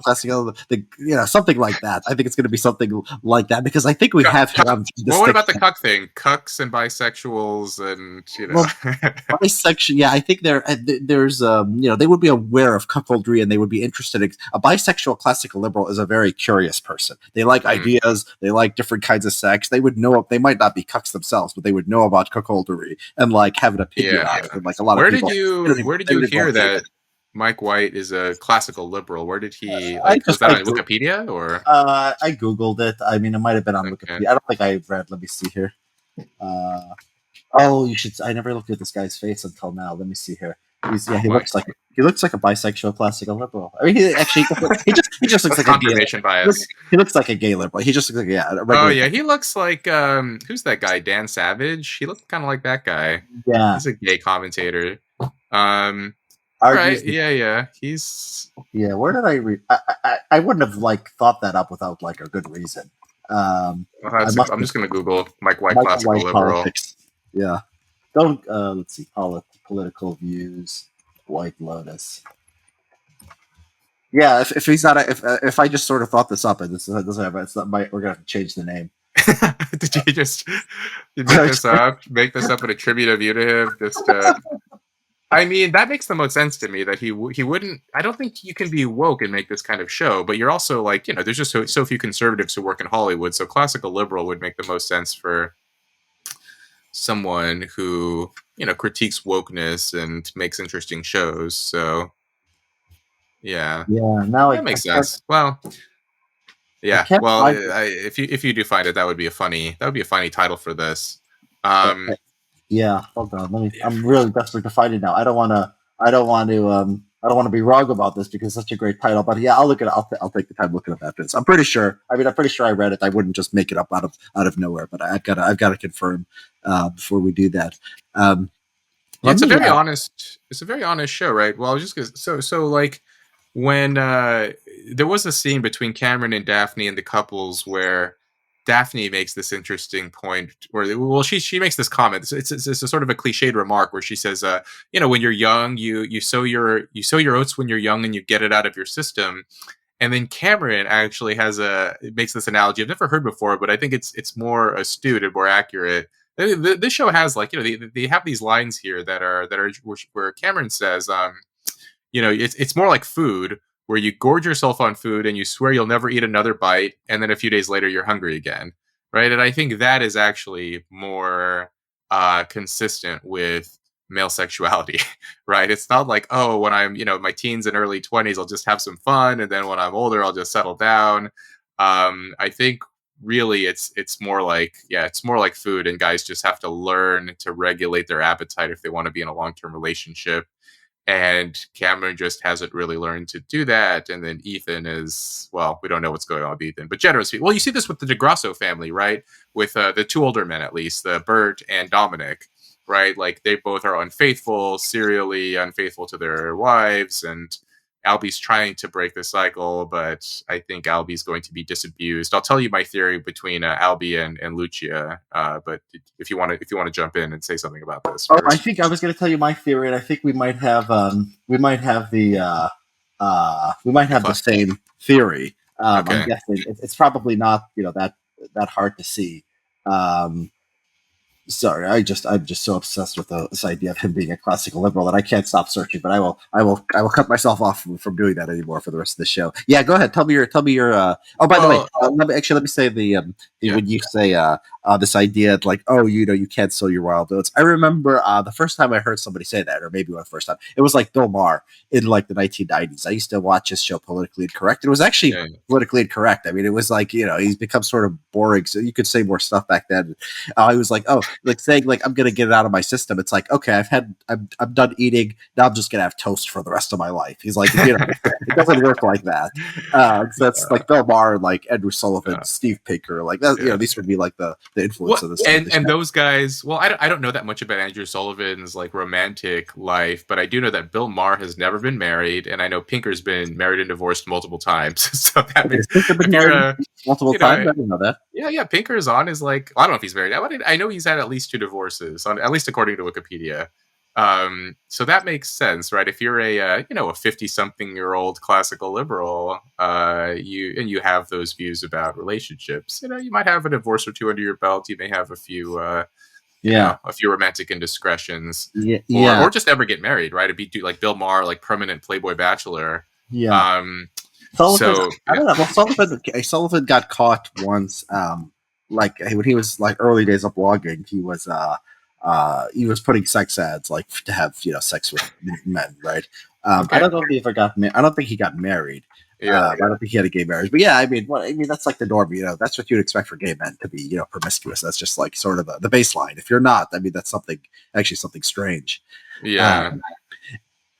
[SPEAKER 1] classical, something like that. I think it's going to be something like that because I think we have.
[SPEAKER 2] Well, what about the cuck thing? Cucks and bisexuals, and
[SPEAKER 1] bisexual. Yeah, I think there's they would be aware of cuckoldry and they would be interested. A bisexual classical liberal is a very curious person. They like ideas. They like different kinds of sex. They would know. They might not be cucks themselves, but they would know about cuckoldry and like have an opinion on it. And, like a lot of people.
[SPEAKER 2] Where did you hear that Mike White is a classical liberal? Where did he? Was that on Wikipedia or?
[SPEAKER 1] I googled it. I mean, it might have been on Wikipedia. I don't think I read. Let me see here. You should. I never looked at this guy's face until now. Let me see here. He looks like a bisexual classical liberal. I mean, he just looks like
[SPEAKER 2] confirmation bias.
[SPEAKER 1] He looks like a gay liberal. He just looks like
[SPEAKER 2] he looks like who's that guy? Dan Savage. He looked kind of like that guy.
[SPEAKER 1] Yeah,
[SPEAKER 2] he's a gay commentator. Right? Yeah. He's
[SPEAKER 1] Where did I read? I wouldn't have like thought that up without like a good reason. I'm
[SPEAKER 2] just gonna Google Mike White classical liberal.
[SPEAKER 1] Politics. Yeah. Don't let's see. Political views. White Lotus. Yeah, if he's not, if I just sort of thought this up and this doesn't have, it's not we're gonna have to change the name.
[SPEAKER 2] Did you just make this up and attribute a view to him? I mean, that makes the most sense to me that he wouldn't. I don't think you can be woke and make this kind of show, but you're also like, there's just so few conservatives who work in Hollywood. So classical liberal would make the most sense for someone who, critiques wokeness and makes interesting shows. So, yeah.
[SPEAKER 1] Yeah, now
[SPEAKER 2] that makes sense. Well, yeah. Well, if you do find it, that would be a funny title for this.
[SPEAKER 1] Okay. Yeah, hold on. I'm really desperate to find it now. I don't want to be wrong about this because it's such a great title. But yeah, I'll look at it. I'll take the time looking up after this. I'm pretty sure I read it. I wouldn't just make it up out of nowhere. But I've got to confirm before we do that.
[SPEAKER 2] It's a very honest show, right? Well, so like when there was a scene between Cameron and Daphne and the couples where Daphne makes this interesting point where, she makes this comment. It's a sort of a cliched remark where she says, when you're young, you sow your oats when you're young and you get it out of your system. And then Cameron actually makes this analogy I've never heard before, but I think it's more astute and more accurate. This show has like, they have these lines here that are where Cameron says, it's more like food where you gorge yourself on food and you swear you'll never eat another bite, and then a few days later you're hungry again, right? And I think that is actually more consistent with male sexuality, right? It's not like, oh, when I'm, my teens and early 20s, I'll just have some fun, and then when I'm older, I'll just settle down. I think really it's more like, it's more like food, and guys just have to learn to regulate their appetite if they want to be in a long-term relationship, and Cameron just hasn't really learned to do that. And then Ethan is, well, we don't know what's going on with Ethan, but generously, well, you see this with the DeGrasso family, right? With the two older men, at least, Bert and Dominic, right? Like they both are unfaithful, serially unfaithful to their wives, and Albie's trying to break the cycle, but I think Albie's going to be disabused. I'll tell you my theory between Albie and Lucia, but if you want to jump in and say something about this
[SPEAKER 1] Oh,
[SPEAKER 2] first.
[SPEAKER 1] I think I was going to tell you my theory, and I think we might have the same theory. I'm
[SPEAKER 2] Okay.
[SPEAKER 1] guessing it's probably not that hard to see. Um, Sorry, I'm just so obsessed with this idea of him being a classical liberal that I can't stop searching. But I will cut myself off from doing that anymore for the rest of the show. Yeah, go ahead. Tell me your. Oh, by the way,
[SPEAKER 2] Well,
[SPEAKER 1] let me say
[SPEAKER 2] yeah.
[SPEAKER 1] when you say this idea like, oh, you can't sow your wild oats. I remember the first time I heard somebody say that, or maybe the first time, it was like Bill Maher in like the 1990s. I used to watch his show Politically Incorrect. It was actually
[SPEAKER 2] Yeah.
[SPEAKER 1] politically incorrect. I mean, it was like he's become sort of boring, so you could say more stuff back then. I was like, oh, like saying like I'm gonna get it out of my system. It's like, okay, I'm done eating. Now I'm just gonna have toast for the rest of my life. He's like, it doesn't work like that. So that's like Bill Maher, like Andrew Sullivan,
[SPEAKER 2] Yeah.
[SPEAKER 1] Steve Pinker, like that.
[SPEAKER 2] Yeah.
[SPEAKER 1] These would be like the influence
[SPEAKER 2] What
[SPEAKER 1] of this.
[SPEAKER 2] and those guys? Well, I don't know that much about Andrew Sullivan's like romantic life, but I do know that Bill Maher has never been married, and I know Pinker's been married and divorced multiple times. So that
[SPEAKER 1] Okay,
[SPEAKER 2] means
[SPEAKER 1] Pinker been
[SPEAKER 2] if you're
[SPEAKER 1] married multiple
[SPEAKER 2] you
[SPEAKER 1] times.
[SPEAKER 2] know,
[SPEAKER 1] I didn't know that.
[SPEAKER 2] yeah, Pinker's on is like, I don't know if he's married. I know he's had at least two divorces, at least according to Wikipedia. So that makes sense, right? If you're a 50-something-year-old classical liberal, you have those views about relationships, you might have a divorce or two under your belt. You may have a few,
[SPEAKER 1] Yeah,
[SPEAKER 2] a few romantic indiscretions,
[SPEAKER 1] yeah,
[SPEAKER 2] or
[SPEAKER 1] yeah,
[SPEAKER 2] just never get married, right? It'd be like Bill Maher, like permanent Playboy bachelor.
[SPEAKER 1] yeah.
[SPEAKER 2] Um,
[SPEAKER 1] Sullivan,
[SPEAKER 2] so
[SPEAKER 1] I
[SPEAKER 2] yeah,
[SPEAKER 1] don't know. Well, Sullivan got caught once. Like when he was like early days of blogging, he was putting sex ads like to have sex with men, right? I
[SPEAKER 2] okay,
[SPEAKER 1] don't know if he ever got. I don't think he got married.
[SPEAKER 2] yeah.
[SPEAKER 1] I don't think he had a gay marriage, but yeah, I mean that's like the norm. That's what you'd expect for gay men to be, promiscuous. That's just like sort of the baseline. If you're not, I mean, that's something strange.
[SPEAKER 2] Yeah.
[SPEAKER 1] Um,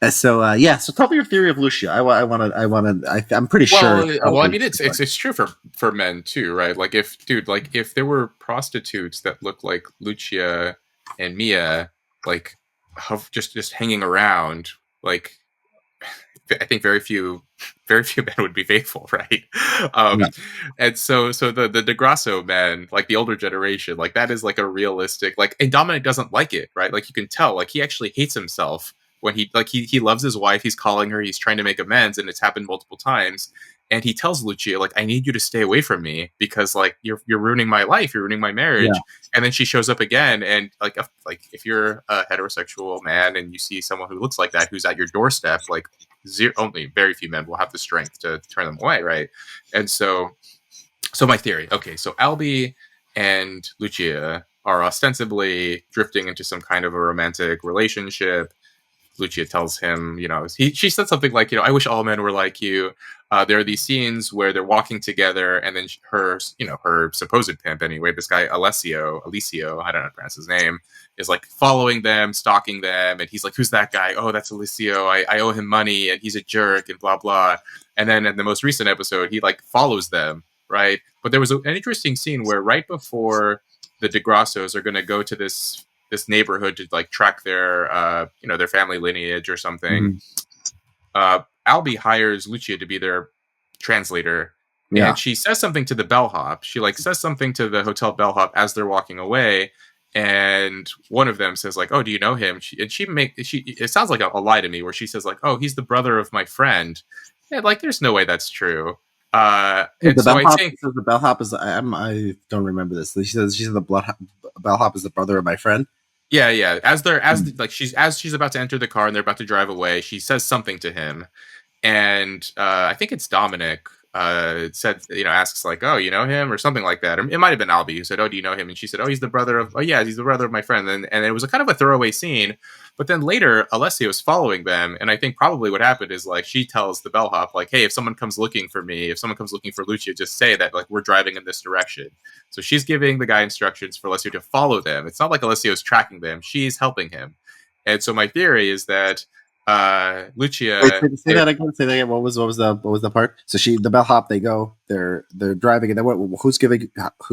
[SPEAKER 1] yeah. So tell me your theory of Lucia. I'm pretty sure.
[SPEAKER 2] Well, I mean, it's true for men too, right? Like if there were prostitutes that looked like Lucia and Mia, like just hanging around, like I think very few men would be faithful, right?
[SPEAKER 1] Yeah.
[SPEAKER 2] And so the DeGrasso men, like the older generation, like that is like a realistic, like, and Dominic doesn't like it, right? Like you can tell, like he actually hates himself when he loves his wife, he's calling her, he's trying to make amends, and it's happened multiple times. And he tells Lucia, like, I need you to stay away from me because like you're ruining my life, you're ruining my
[SPEAKER 1] Yeah.
[SPEAKER 2] marriage. And then she shows up again, and like if you're a heterosexual man and you see someone who looks like that who's at your doorstep, like only very few men will have the strength to turn them away, right? And so my theory, okay, so Albie and Lucia are ostensibly drifting into some kind of a romantic relationship. Lucia tells him, she said something like, I wish all men were like you. There are these scenes where they're walking together, and then her supposed pimp, anyway, this guy Alicio, I don't know how to pronounce his name, is like following them, stalking them, and he's like, "Who's that guy? Oh, that's Alicio. I owe him money, and he's a jerk, and blah blah." And then in the most recent episode, he like follows them, right? But there was an interesting scene where right before the DeGrassos are going to go to this neighborhood to like track their family lineage or something.
[SPEAKER 1] Mhm.
[SPEAKER 2] Albie hires Lucia to be their translator,
[SPEAKER 1] Yeah.
[SPEAKER 2] and she says something to the bellhop. She like says something to the hotel bellhop as they're walking away, and one of them says like, "Oh, do you know him?" It sounds like a lie to me, where she says like, "Oh, he's the brother of my friend." And like, there's no way that's true. And
[SPEAKER 1] The
[SPEAKER 2] so I
[SPEAKER 1] bellhop.
[SPEAKER 2] think,
[SPEAKER 1] So the bellhop is. I don't remember this. She said the bellhop is the brother of my friend.
[SPEAKER 2] yeah, yeah.
[SPEAKER 1] Hmm.
[SPEAKER 2] Like she's about to enter the car and they're about to drive away, she says something to him, and I think it's Dominic. Said, asks like, "Oh, you know him?" or something like that. Or it might have been Albie who said, "Oh, do you know him?" And she said, "Oh, he's the brother of. Oh, yeah, he's the brother of my friend." And it was a kind of a throwaway scene, but then later Alessio is following them, and I think probably what happened is like she tells the bellhop like, "Hey, if someone comes looking for me, if someone comes looking for Lucia, just say that like we're driving in this direction." So she's giving the guy instructions for Alessio to follow them. It's not like Alessio is tracking them; she's helping him. And so my theory is that
[SPEAKER 1] Wait,
[SPEAKER 2] Lucia,
[SPEAKER 1] say that again. Say that again. What was the part? So the bellhop. They're driving, and then who's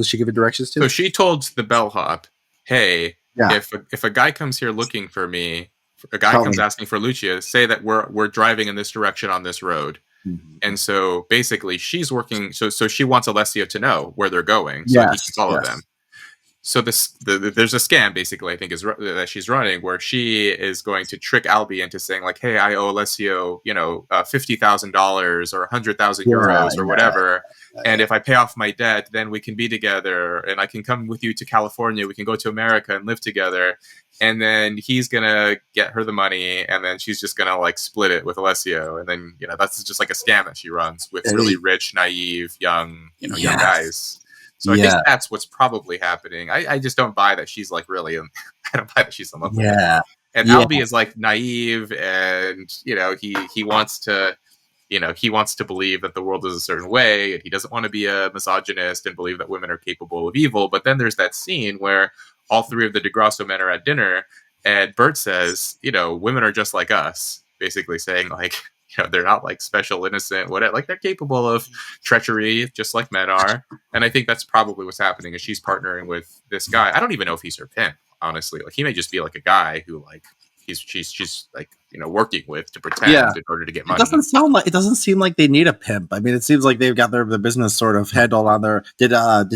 [SPEAKER 1] she giving directions
[SPEAKER 2] so
[SPEAKER 1] to?
[SPEAKER 2] she told the bellhop, "Hey,
[SPEAKER 1] Yeah,
[SPEAKER 2] if a guy comes here looking for me, a guy
[SPEAKER 1] tell
[SPEAKER 2] comes
[SPEAKER 1] me.
[SPEAKER 2] asking for Lucia, say that we're driving in this direction on this road."
[SPEAKER 1] Mhm.
[SPEAKER 2] And so basically, she's working. So she wants Alessio to know where they're going so that he can
[SPEAKER 1] Yes,
[SPEAKER 2] follow them.
[SPEAKER 1] yes.
[SPEAKER 2] So there's a scam basically I think that she's running where she is going to trick Albie into saying like, hey, I owe Alessio $50,000 or 100,000
[SPEAKER 1] Yeah,
[SPEAKER 2] euros or
[SPEAKER 1] yeah,
[SPEAKER 2] whatever, and
[SPEAKER 1] yeah.
[SPEAKER 2] if I pay off my debt then we can be together and I can come with you to California, we can go to America and live together, and then he's gonna get her the money and then she's just gonna like split it with Alessio, and then that's just like a scam that she runs with really rich naive young
[SPEAKER 1] Yes,
[SPEAKER 2] guys. So I think
[SPEAKER 1] yeah,
[SPEAKER 2] that's what's probably happening. I just don't buy that she's like really. I don't buy that she's in love with him.
[SPEAKER 1] yeah,
[SPEAKER 2] And
[SPEAKER 1] yeah.
[SPEAKER 2] Albie is like naive, and he wants to he wants to believe that the world is a certain way, and he doesn't want to be a misogynist and believe that women are capable of evil. But then there's that scene where all three of the DeGrasso men are at dinner, and Bert says, women are just like us, basically saying like, they're not like special, innocent, whatever. Like they're capable of treachery, just like men are. And I think that's probably what's happening is she's partnering with this guy. I don't even know if he's her pimp, honestly. Like he may just be like a guy who like she's like working with to
[SPEAKER 1] Yeah,
[SPEAKER 2] pretend in order to get
[SPEAKER 1] it
[SPEAKER 2] money.
[SPEAKER 1] doesn't seem like they need a pimp. I mean, it seems like they've got the business sort of handled on their. Did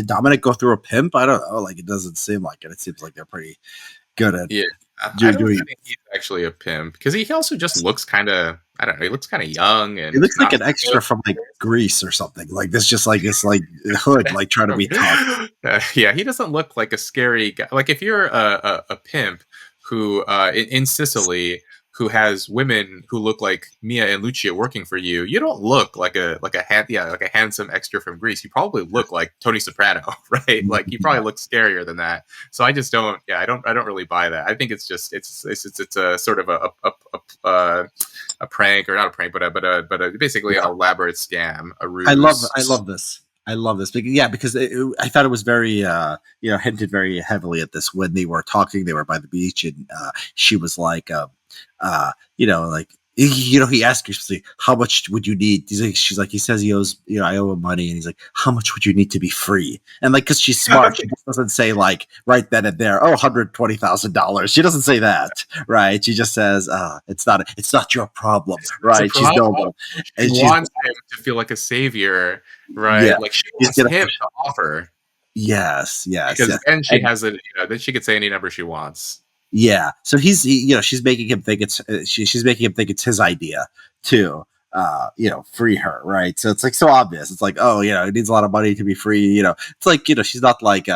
[SPEAKER 1] Dominic go through a pimp? I don't know. Like it doesn't seem like it. It seems like they're pretty good at
[SPEAKER 2] Yeah, I don't
[SPEAKER 1] doing.
[SPEAKER 2] think he's actually a pimp because he also just looks kind of, I don't know, he looks kind of young
[SPEAKER 1] It
[SPEAKER 2] and
[SPEAKER 1] looks like
[SPEAKER 2] not
[SPEAKER 1] an extra from like Greece or something. Like this, just like this, like hood, like trying to be tough.
[SPEAKER 2] yeah, he doesn't look like a scary guy. Like if you're a pimp who in Sicily who has women who look like Mia and Lucia working for you, you don't look like like a handsome extra from Greece. You probably look like Tony Soprano, right? Like you probably look scarier than that. So I just don't. Yeah, I don't really buy that. I think it's just it's a sort of a prank, or not a prank, but basically an
[SPEAKER 1] Yeah.
[SPEAKER 2] elaborate scam, a
[SPEAKER 1] I love
[SPEAKER 2] ruse.
[SPEAKER 1] I love this. I love this because I thought it was very hinted very heavily at this when they were talking. They were by the beach, and she was like, like he asked her specifically, how much would you need? She's like, he says he owes, I owe him money, and he's like, how much would you need to be free? And like, because she's smart, she just doesn't say like right then and there, oh, $120,000. She doesn't say that, right? She just says, it's not your problem,
[SPEAKER 2] It's a
[SPEAKER 1] right? She's
[SPEAKER 2] problem.
[SPEAKER 1] noble,
[SPEAKER 2] She
[SPEAKER 1] and she's
[SPEAKER 2] wants him to feel like a savior,
[SPEAKER 1] yeah,
[SPEAKER 2] right? Like she
[SPEAKER 1] she's
[SPEAKER 2] wants
[SPEAKER 1] gonna
[SPEAKER 2] him to offer,
[SPEAKER 1] yes, yes,
[SPEAKER 2] because
[SPEAKER 1] yes.
[SPEAKER 2] then she
[SPEAKER 1] And
[SPEAKER 2] has then she could say any number she wants.
[SPEAKER 1] yeah, so she's making him think she's making him think it's his idea to free her, right? So it's like so obvious. It's like, oh, it needs a lot of money to be free. It's like, she's not like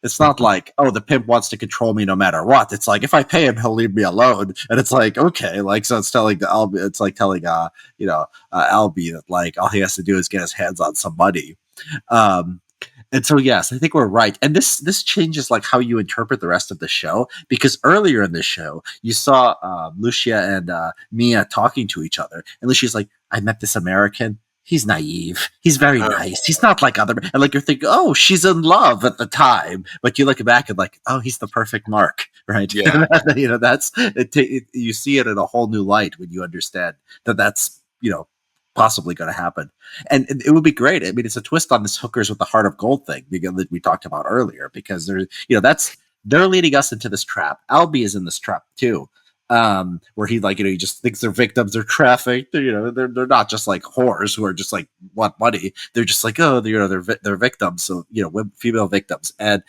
[SPEAKER 1] it's not like, oh, the pimp wants to control me no matter what. It's like, if I pay him, he'll leave me alone. And it's like, okay, like, so it's telling Albie, it's like telling Albie that like all he has to do is get his hands on some money. Um, and so yes, I think we're right. And this changes like how you interpret the rest of the show, because earlier in the show you saw Lucia and Mia talking to each other, and Lucia's like, "I met this American. He's naive. He's very
[SPEAKER 2] Uh,
[SPEAKER 1] nice. He's not like other." And like you're thinking, "Oh, she's in love at the time," but you look back and like, "Oh, he's the perfect mark." Right?
[SPEAKER 2] yeah,
[SPEAKER 1] That's you see it in a whole new light when you understand that that's possibly going to happen. And it would be great. I mean, it's a twist on this hookers with the heart of gold thing that we talked about earlier, because they're leading us into this trap. Albie is in this trap too. where he like he just thinks their victims are trafficked. They're not just like whores who are just like want money. They're just like they're victims. So female victims, and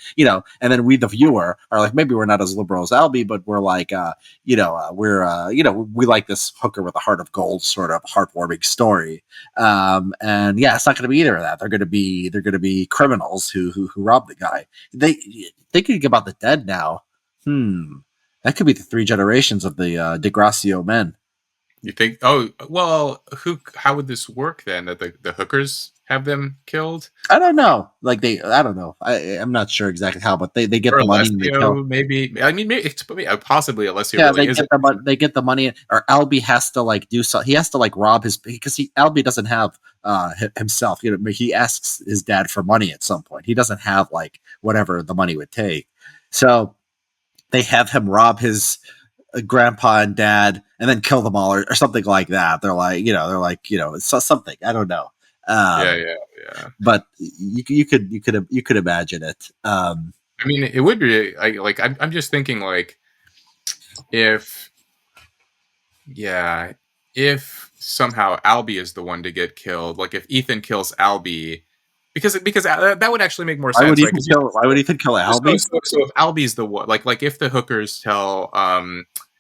[SPEAKER 1] then we the viewer are like maybe we're not as liberal as Albie, but we're like we like this hooker with a heart of gold sort of heartwarming story. And yeah, it's not going to be either of that. They're going to be criminals who rob the guy. They thinking about the dead now. That could be the three generations of the DeGracio men.
[SPEAKER 2] You think? Oh, well, who? How would this work then? That the hookers have them killed,
[SPEAKER 1] I don't know. I don't know. I'm not sure exactly how, but they get
[SPEAKER 2] or
[SPEAKER 1] the money and they kill.
[SPEAKER 2] Alessio? Maybe. I mean, maybe possibly Alessio
[SPEAKER 1] Yeah,
[SPEAKER 2] really is.
[SPEAKER 1] they get the money, or Albie has to like do so. He has to like rob his because Albie doesn't have himself. He asks his dad for money at some point. He doesn't have like whatever the money would take. So they have him rob his grandpa and dad and then kill them all or something like that. It's something. I don't know.
[SPEAKER 2] Yeah,
[SPEAKER 1] Um,
[SPEAKER 2] yeah, yeah.
[SPEAKER 1] but you could imagine it.
[SPEAKER 2] I mean, it would be. I'm just thinking like if yeah, if somehow Albie is the one to get killed, like if Ethan kills Albie, because that would actually make more sense, right?
[SPEAKER 1] Why would Ethan kill Albie?
[SPEAKER 2] So if Albie's the one, like if the hookers tell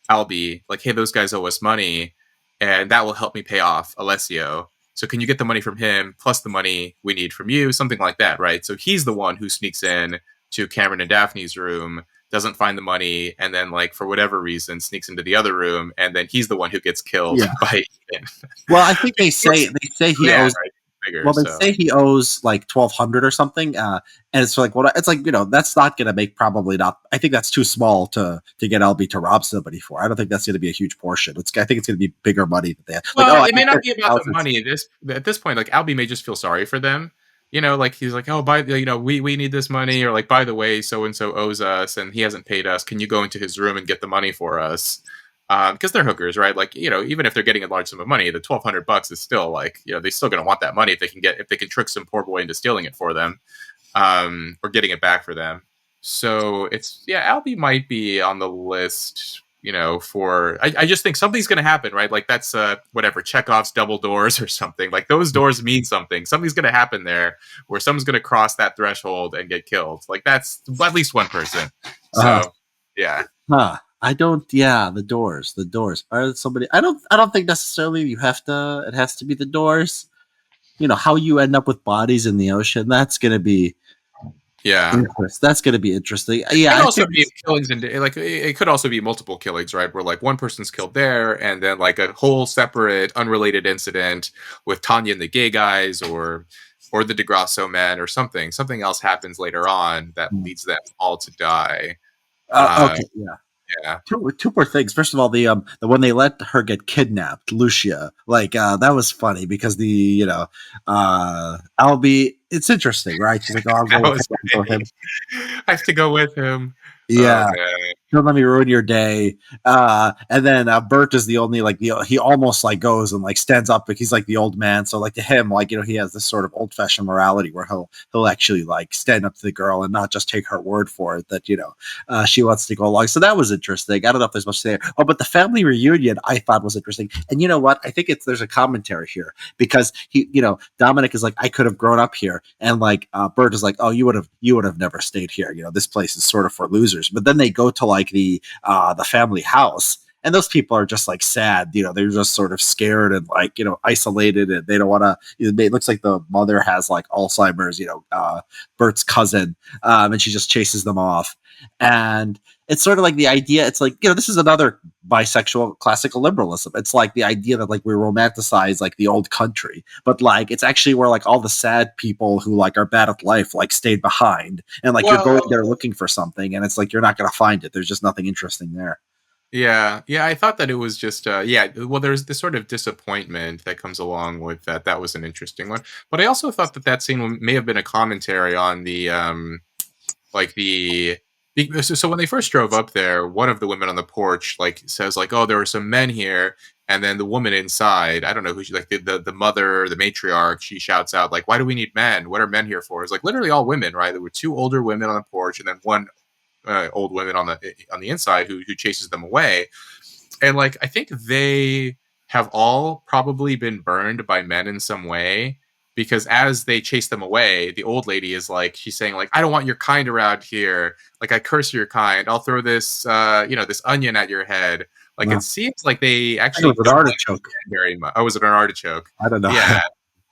[SPEAKER 2] Albie like, hey, those guys owe us money, and that will help me pay off Alessio. So can you get the money from him plus the money we need from you, something like that, right? So he's the one who sneaks in to Cameron and Daphne's room, doesn't find the money, and then like for whatever reason sneaks into the other room, and then he's the one who gets killed
[SPEAKER 1] Yeah.
[SPEAKER 2] by Ethan.
[SPEAKER 1] Well, I think they say he owes.
[SPEAKER 2] Right? Bigger,
[SPEAKER 1] Well, they say he owes like 1,200 or something, and it's like, well, it's like that's not going to make probably not. I think that's too small to get LB to rob somebody for. I don't think that's going to be a huge portion. I think it's going to be bigger money that they have. Like,
[SPEAKER 2] Well, it may not be about the money. At this point, like Albie may just feel sorry for them. Like he's like, oh, we need this money, or like, by the way, so and so owes us, and he hasn't paid us. Can you go into his room and get the money for us? Because they're hookers, right? Like, even if they're getting a large sum of money, the $1,200 is still like, they're still going to want that money if they can trick some poor boy into stealing it for them, or getting it back for them. So Albie might be on the list, for, I just think something's going to happen, right? Like that's, whatever, Chekhov's double doors or something. Like those doors mean something. Something's going to happen there where someone's going to cross that threshold and get killed. Like that's at least one person. So, yeah.
[SPEAKER 1] I don't. Yeah, the doors. Are somebody? I don't think necessarily you have to. It has to be the doors. How you end up with bodies in the ocean. That's gonna be.
[SPEAKER 2] Yeah,
[SPEAKER 1] that's gonna be interesting. Yeah,
[SPEAKER 2] it could also be killings, and like it could also be multiple killings, right? Where like one person's killed there, and then like a whole separate, unrelated incident with Tanya and the gay guys, or the DeGrasso men, or something. Something else happens later on that leads them all to die.
[SPEAKER 1] Okay. Yeah.
[SPEAKER 2] Yeah.
[SPEAKER 1] Two more things. First of all, the when they let her get kidnapped, Lucia, like that was funny because Albie, it's interesting, right? She's like, oh, I'll go with him.
[SPEAKER 2] I have to go with him.
[SPEAKER 1] Yeah.
[SPEAKER 2] Oh,
[SPEAKER 1] Don't let me ruin your day. And then Bert is the only he almost like goes and like stands up, but he's like the old man. So like to him, like he has this sort of old fashioned morality where he'll actually like stand up to the girl and not just take her word for it that she wants to go along. So that was interesting. I don't know if there's much there. Oh, but the family reunion I thought was interesting. And you know what? I think there's a commentary here because Dominic is like, I could have grown up here, and like Bert is like, oh, you would have never stayed here. This place is sort of for losers. But then they go to like the family house, and those people are just like sad. They're just sort of scared and like isolated, and they don't want to. It looks like the mother has like Alzheimer's. Bert's cousin, and she just chases them off. And it's sort of like the idea. It's like this is another bisexual classical liberalism. It's like the idea that like we romanticize like the old country, but like it's actually where like all the sad people who like are bad at life like stayed behind, and like you're going there looking for something, and it's like you're not going to find it. There's just nothing interesting there.
[SPEAKER 2] Yeah, I thought that it was just well, there's this sort of disappointment that comes along with that. That was an interesting one, but I also thought that scene may have been a commentary on the so when they first drove up there, one of the women on the porch like says like, oh, there were some men here, and then the woman inside, I don't know who she, like the mother, the matriarch, she shouts out like, why do we need men? What are men here for? It's like literally all women, right? There were two older women on the porch and then one old woman on the inside who chases them away. and like I think they have all probably been burned by men in some way, because as they chase them away, the old lady is like, she's saying like, I don't want your kind around here, like I curse your kind, I'll throw this this onion at your head. Like
[SPEAKER 1] No,
[SPEAKER 2] it seems like they
[SPEAKER 1] I think
[SPEAKER 2] actually
[SPEAKER 1] it was an
[SPEAKER 2] don't like
[SPEAKER 1] artichoke.
[SPEAKER 2] men very much. Oh, was it an artichoke?
[SPEAKER 1] I don't know.
[SPEAKER 2] Yeah.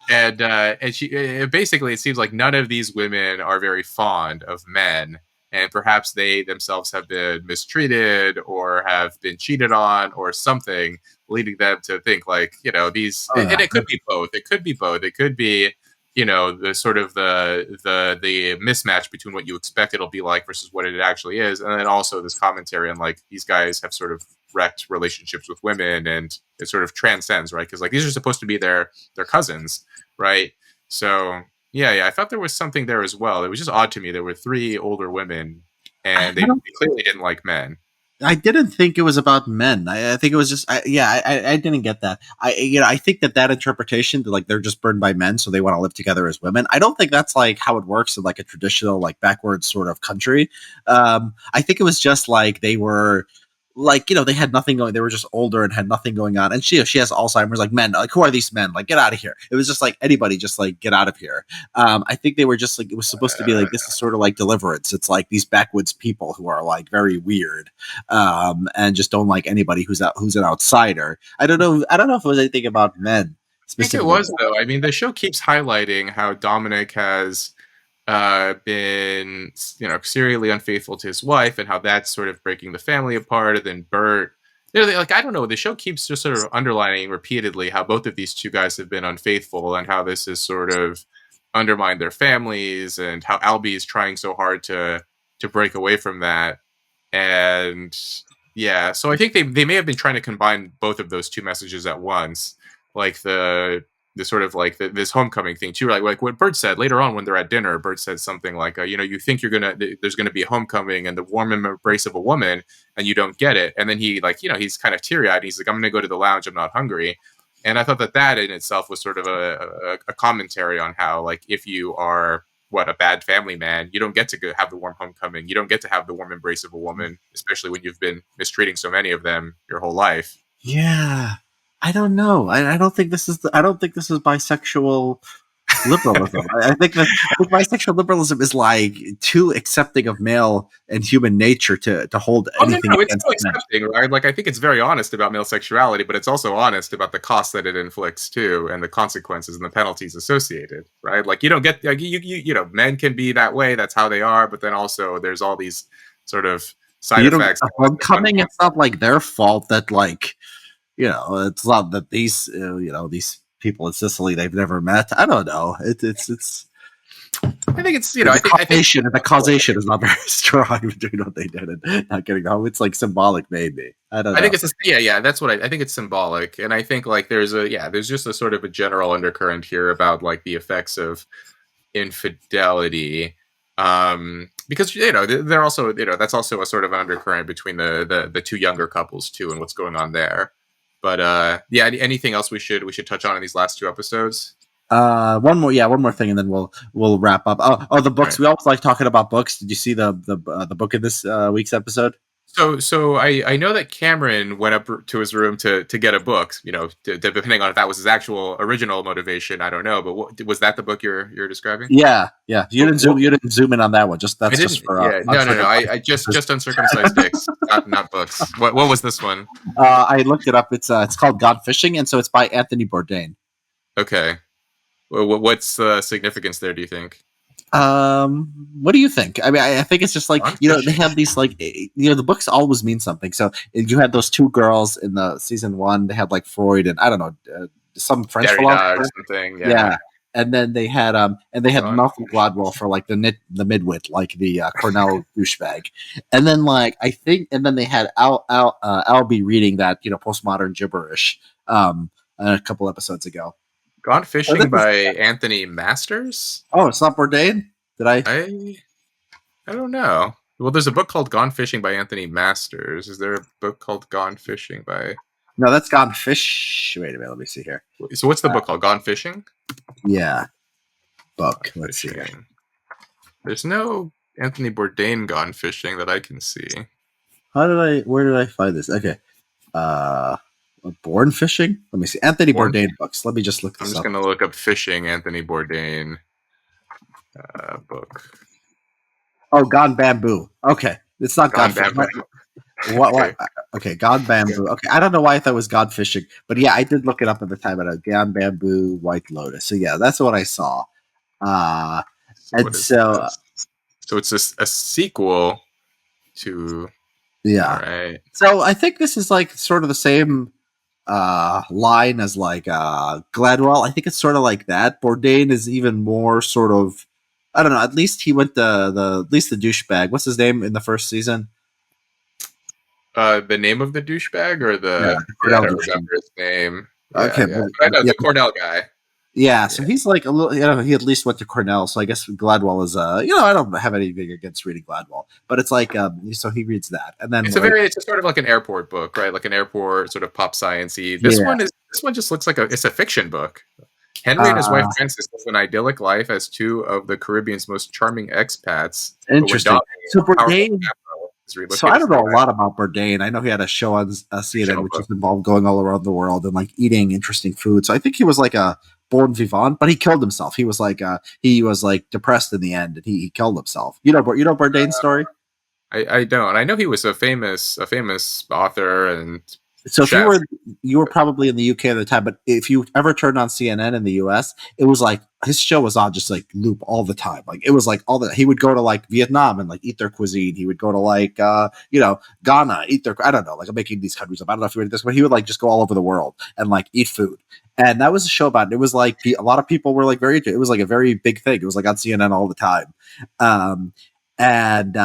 [SPEAKER 2] And she basically, it seems like none of these women are very fond of men, and perhaps they themselves have been mistreated or have been cheated on or something, leading them to think like, these,
[SPEAKER 1] Oh
[SPEAKER 2] and
[SPEAKER 1] yeah.
[SPEAKER 2] it could be both. It could be both. It could be, the sort of the mismatch between what you expect it'll be like versus what it actually is, and then also this commentary on like these guys have sort of wrecked relationships with women, and it sort of transcends, right? Because like these are supposed to be their cousins, right? So yeah, I thought there was something there as well. It was just odd to me. There were three older women,
[SPEAKER 1] I,
[SPEAKER 2] and
[SPEAKER 1] I
[SPEAKER 2] they
[SPEAKER 1] don't
[SPEAKER 2] clearly didn't like men.
[SPEAKER 1] I didn't think it was about men. I think it was just, I didn't get that. I think that interpretation that like they're just burned by men, so they want to live together as women. I don't think that's like how it works in like a traditional like backwards sort of country. I think it was just like they were like they had nothing going. They were just older and had nothing going on. And she has Alzheimer's. Like men, like who are these men? Like get out of here. It was just like anybody, just like get out of here. I think they were just like it was supposed to be like this is sort of like Deliverance. It's like these backwoods people who are like very weird and just don't like anybody who's an outsider. I don't know. I don't know if it was anything about men
[SPEAKER 2] I think it
[SPEAKER 1] specifically.
[SPEAKER 2] was though. I mean, the show keeps highlighting how Dominic has been, serially unfaithful to his wife, and how that's sort of breaking the family apart. And then Bert, like I don't know, the show keeps just sort of underlining repeatedly how both of these two guys have been unfaithful, and how this has sort of undermined their families, and how Albie is trying so hard to break away from that. And yeah, so I think they may have been trying to combine both of those two messages at once, like the sort of like this homecoming thing too, like what Bert said later on when they're at dinner. Bert said something like, you think there's gonna be a homecoming and the warm embrace of a woman, and you don't get it. And then he like, he's kind of teary eyed. He's like, I'm gonna go to the lounge. I'm not hungry. And I thought that in itself was sort of a commentary on how like if you are a bad family man, you don't get to have the warm homecoming. You don't get to have the warm embrace of a woman, especially when you've been mistreating so many of them your whole life.
[SPEAKER 1] Yeah, I don't know. I don't think this is. I don't think this is bisexual liberalism. I think bisexual liberalism is like too accepting of male and human nature to hold
[SPEAKER 2] Oh no,
[SPEAKER 1] anything
[SPEAKER 2] no, it's
[SPEAKER 1] against
[SPEAKER 2] still
[SPEAKER 1] men.
[SPEAKER 2] accepting, right? Like I think it's very honest about male sexuality, but it's also honest about the cost that it inflicts too, and the consequences and the penalties associated, right? Like you don't get like men can be that way, that's how they are, but then also there's all these sort of
[SPEAKER 1] But
[SPEAKER 2] side
[SPEAKER 1] you don't get
[SPEAKER 2] effects.
[SPEAKER 1] the homecoming. It's not like their fault that like it's not that these these people in Sicily they've never met. I don't know. It's
[SPEAKER 2] I think it's I think
[SPEAKER 1] the causation is not very strong between what they did and not getting home. It's like symbolic, maybe. I don't
[SPEAKER 2] I
[SPEAKER 1] know.
[SPEAKER 2] think it's yeah, that's what I think it's symbolic. And I think like there's just a sort of a general undercurrent here about like the effects of infidelity, because they're also that's also a sort of an undercurrent between the two younger couples too, and what's going on there. But yeah, anything else we should touch on in these last two episodes?
[SPEAKER 1] One more thing, and then we'll wrap up. The
[SPEAKER 2] All
[SPEAKER 1] books.
[SPEAKER 2] right.
[SPEAKER 1] We always like talking about books. Did you see the book in this week's episode?
[SPEAKER 2] So I know that Cameron went up to his room to get a book. Depending on if that was his actual original motivation, I don't know. But was that the book you're describing?
[SPEAKER 1] Yeah, yeah. You didn't zoom in on that one. Just
[SPEAKER 2] I
[SPEAKER 1] that's just
[SPEAKER 2] didn't.
[SPEAKER 1] for
[SPEAKER 2] Yeah, no. I just uncircumcised dicks, not books. What was this one?
[SPEAKER 1] I looked it up. It's called Gone Fishing, and so it's by Anthony Bourdain.
[SPEAKER 2] Okay. What's the significance there? Do you think?
[SPEAKER 1] What do you think? I mean, I think it's just like
[SPEAKER 2] On
[SPEAKER 1] they
[SPEAKER 2] fishing.
[SPEAKER 1] have these like the books always mean something. So you had those two girls in the season one. They had like Freud and I don't know some French
[SPEAKER 2] Derrida or
[SPEAKER 1] philosopher.
[SPEAKER 2] something. Yeah.
[SPEAKER 1] Yeah, and then they had
[SPEAKER 2] On
[SPEAKER 1] Malcolm Gladwell
[SPEAKER 2] fishing.
[SPEAKER 1] for like the midwit, like the Cornell douchebag, and then like I think, and then they had Albie reading that postmodern gibberish a couple episodes ago.
[SPEAKER 2] Gone
[SPEAKER 1] So this
[SPEAKER 2] fishing
[SPEAKER 1] is
[SPEAKER 2] by Anthony Masters.
[SPEAKER 1] it's not Bourdain. Did I?
[SPEAKER 2] I I don't know. Well, there's a book called Gone Fishing by Anthony Masters. Is there a book called Gone Fishing by?
[SPEAKER 1] No, that's Gone Fish. Wait a minute, let me see here.
[SPEAKER 2] So what's the
[SPEAKER 1] Uh,
[SPEAKER 2] book called? Gone Fishing.
[SPEAKER 1] yeah,
[SPEAKER 2] Gone
[SPEAKER 1] book. Let's see here.
[SPEAKER 2] Fishing. There's no Anthony Bourdain Gone Fishing that I can see.
[SPEAKER 1] Where did I find this? Okay. Born fishing. Let me see. Anthony
[SPEAKER 2] Born.
[SPEAKER 1] Bourdain books. Let me just look
[SPEAKER 2] I'm
[SPEAKER 1] this
[SPEAKER 2] just
[SPEAKER 1] up.
[SPEAKER 2] gonna look up fishing Anthony Bourdain book.
[SPEAKER 1] Oh, Gone Bamboo. Okay, it's not
[SPEAKER 2] Gone
[SPEAKER 1] God.
[SPEAKER 2] Bamboo.
[SPEAKER 1] What?
[SPEAKER 2] Okay.
[SPEAKER 1] Okay, God Bamboo. Okay, I don't know why I thought it was God fishing, but yeah, I did look it up at the time. At God Bamboo, White Lotus. So yeah, that's what I saw. Uh,
[SPEAKER 2] So
[SPEAKER 1] and
[SPEAKER 2] what is
[SPEAKER 1] so
[SPEAKER 2] this? So it's a sequel to. All
[SPEAKER 1] yeah,
[SPEAKER 2] right.
[SPEAKER 1] so I think this is like sort of the same line as like Gladwell. I think it's sort of like that. Bourdain is even more sort of. I don't know. At least he went the at least the douchebag. What's his name in the first season?
[SPEAKER 2] The name of the douchebag or
[SPEAKER 1] Yeah,
[SPEAKER 2] the
[SPEAKER 1] the
[SPEAKER 2] I
[SPEAKER 1] Cornell
[SPEAKER 2] don't
[SPEAKER 1] douchebag.
[SPEAKER 2] remember his name. Yeah,
[SPEAKER 1] Okay,
[SPEAKER 2] yeah. I know
[SPEAKER 1] yeah,
[SPEAKER 2] the Cornell guy.
[SPEAKER 1] yeah. So
[SPEAKER 2] Yeah.
[SPEAKER 1] he's like a little. You know, he at least went to Cornell. So I guess Gladwell is. You know, I don't have anything against reading Gladwell, but it's like so he reads that, and then like
[SPEAKER 2] It's a sort of like an airport book, right? Like an airport sort of pop sciencey.
[SPEAKER 1] yeah,
[SPEAKER 2] This one just looks like it's a fiction book. Henry and his wife
[SPEAKER 1] uh,
[SPEAKER 2] Frances live an idyllic life as two of the Caribbean's most charming expats, but when
[SPEAKER 1] interesting.
[SPEAKER 2] dominating
[SPEAKER 1] So
[SPEAKER 2] a powerful
[SPEAKER 1] Bourdain.
[SPEAKER 2] capital is
[SPEAKER 1] So I
[SPEAKER 2] relocated
[SPEAKER 1] don't
[SPEAKER 2] to the
[SPEAKER 1] know a
[SPEAKER 2] island.
[SPEAKER 1] lot about Bourdain. I know he had a show on CNN,
[SPEAKER 2] Fictional
[SPEAKER 1] which
[SPEAKER 2] book.
[SPEAKER 1] is involved going all around the world and like eating interesting food. So I think he was like a born vivant, but he killed himself. He was like depressed in the end, and he killed himself. You know Bourdain's story.
[SPEAKER 2] I don't. I know he was a famous author and
[SPEAKER 1] So if
[SPEAKER 2] chef.
[SPEAKER 1] you were probably in the UK at the time, but if you ever turned on CNN in the US, it was like his show was on just like loop all the time. Like it was like all the he would go to like Vietnam and like eat their cuisine. He would go to like you know, Ghana, eat their I don't know, like I'm making these countries up. I don't know if you read this, but he would like just go all over the world and like eat food. And that was a show about it. It was like a lot of people were like very it was like a very big thing. It was like on CNN all the time. Um and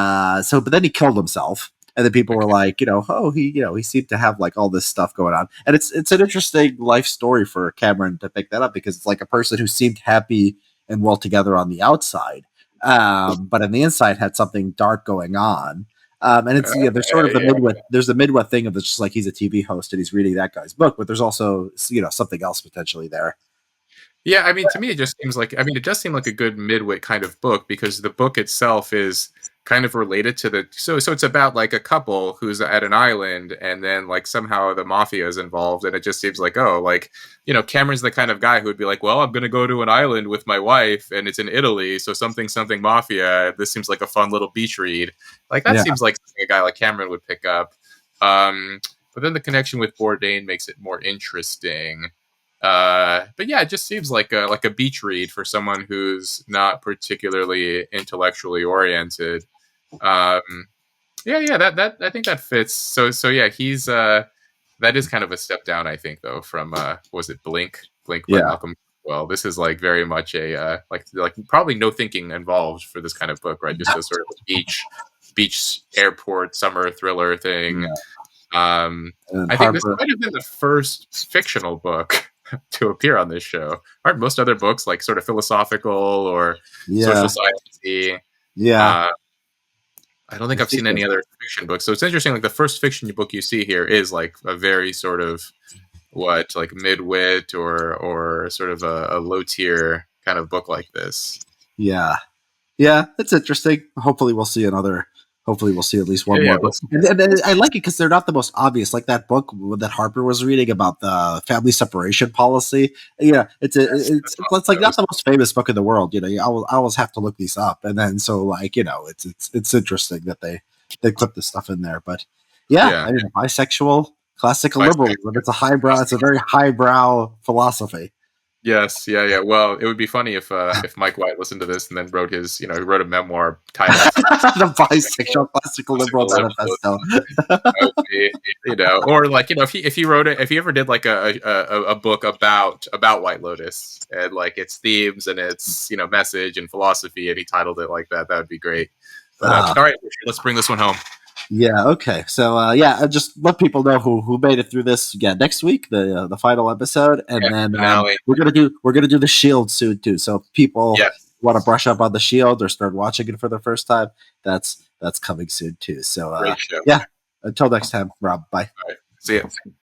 [SPEAKER 1] so but then he killed himself, and then people were
[SPEAKER 2] Okay.
[SPEAKER 1] like, you know, oh, he seemed to have like all this stuff going on, and it's an interesting life story for Cameron to pick that up because it's like a person who seemed happy and well together on the outside, but on the inside had something dark going on. And it's there's sort of the
[SPEAKER 2] Yeah.
[SPEAKER 1] midwit thing of it's just like he's a TV host and he's reading that guy's book, but there's also something else potentially there.
[SPEAKER 2] Yeah, I mean, to me, it just seems like, I mean, it does seem like a good midwit kind of book because the book itself is kind of related to so it's about like a couple who's at an island and then like somehow the mafia is involved and it just seems like, oh, like, Cameron's the kind of guy who would be like, well, I'm going to go to an island with my wife and it's in Italy. So something mafia. This seems like a fun little beach read. Like that
[SPEAKER 1] Yeah,
[SPEAKER 2] seems like something a guy like Cameron would pick up. Um, but then the connection with Bourdain makes it more interesting. But yeah, it just seems like a beach read for someone who's not particularly intellectually oriented. Um, yeah, that I think that fits. So yeah, he's that is kind of a step down, I think, though, from was it Blink by
[SPEAKER 1] yeah,
[SPEAKER 2] Malcolm. Well, this is like very much a like probably no thinking involved for this kind of book, right? Just a sort of beach airport summer thriller thing.
[SPEAKER 1] yeah. And
[SPEAKER 2] I think this
[SPEAKER 1] Harper,
[SPEAKER 2] might have been the first fictional book to appear on this show. Aren't most other books like sort of philosophical or social
[SPEAKER 1] yeah,
[SPEAKER 2] science?
[SPEAKER 1] yeah.
[SPEAKER 2] Uh, I don't
[SPEAKER 1] I
[SPEAKER 2] think I've
[SPEAKER 1] think
[SPEAKER 2] seen any other fiction books. So it's interesting. Like the first fiction book you see here is like a very sort of like midwit or sort of a low tier kind of book like this.
[SPEAKER 1] yeah. Yeah, it's interesting. Hopefully, we'll see at least
[SPEAKER 2] Yeah,
[SPEAKER 1] one
[SPEAKER 2] yeah.
[SPEAKER 1] more book. And I like it because they're not the most obvious. Like that book that Harper was reading about the family separation policy. Yeah, it's like not the most famous book in the world. I always have to look these up, and then so like it's interesting that they put this stuff in there. But yeah,
[SPEAKER 2] Yeah.
[SPEAKER 1] I mean, bisexual classical
[SPEAKER 2] Bisexual
[SPEAKER 1] liberalism. It's a very highbrow philosophy.
[SPEAKER 2] Yes, yeah, yeah. Well, it would be funny if Mike White listened to this and then wrote he wrote a memoir titled
[SPEAKER 1] The bisexual classical liberal
[SPEAKER 2] Classical
[SPEAKER 1] manifesto.
[SPEAKER 2] Liberalism. That would be, or like, if he wrote it, if he ever did like a book about White Lotus and like its themes and its message and philosophy, and he titled it like that, that would be great. But
[SPEAKER 1] Ah.
[SPEAKER 2] all right, let's bring this one home.
[SPEAKER 1] Yeah. Okay. So just let people know who made it through this. Yeah, next week the final episode, and
[SPEAKER 2] Yeah,
[SPEAKER 1] then
[SPEAKER 2] finale.
[SPEAKER 1] we're gonna do the Shield soon too. So if people
[SPEAKER 2] Yes,
[SPEAKER 1] want to brush up on the Shield or start watching it for the first time, that's coming soon too. So
[SPEAKER 2] great show.
[SPEAKER 1] yeah. Until next time, Rob. Bye.
[SPEAKER 2] All right, see you.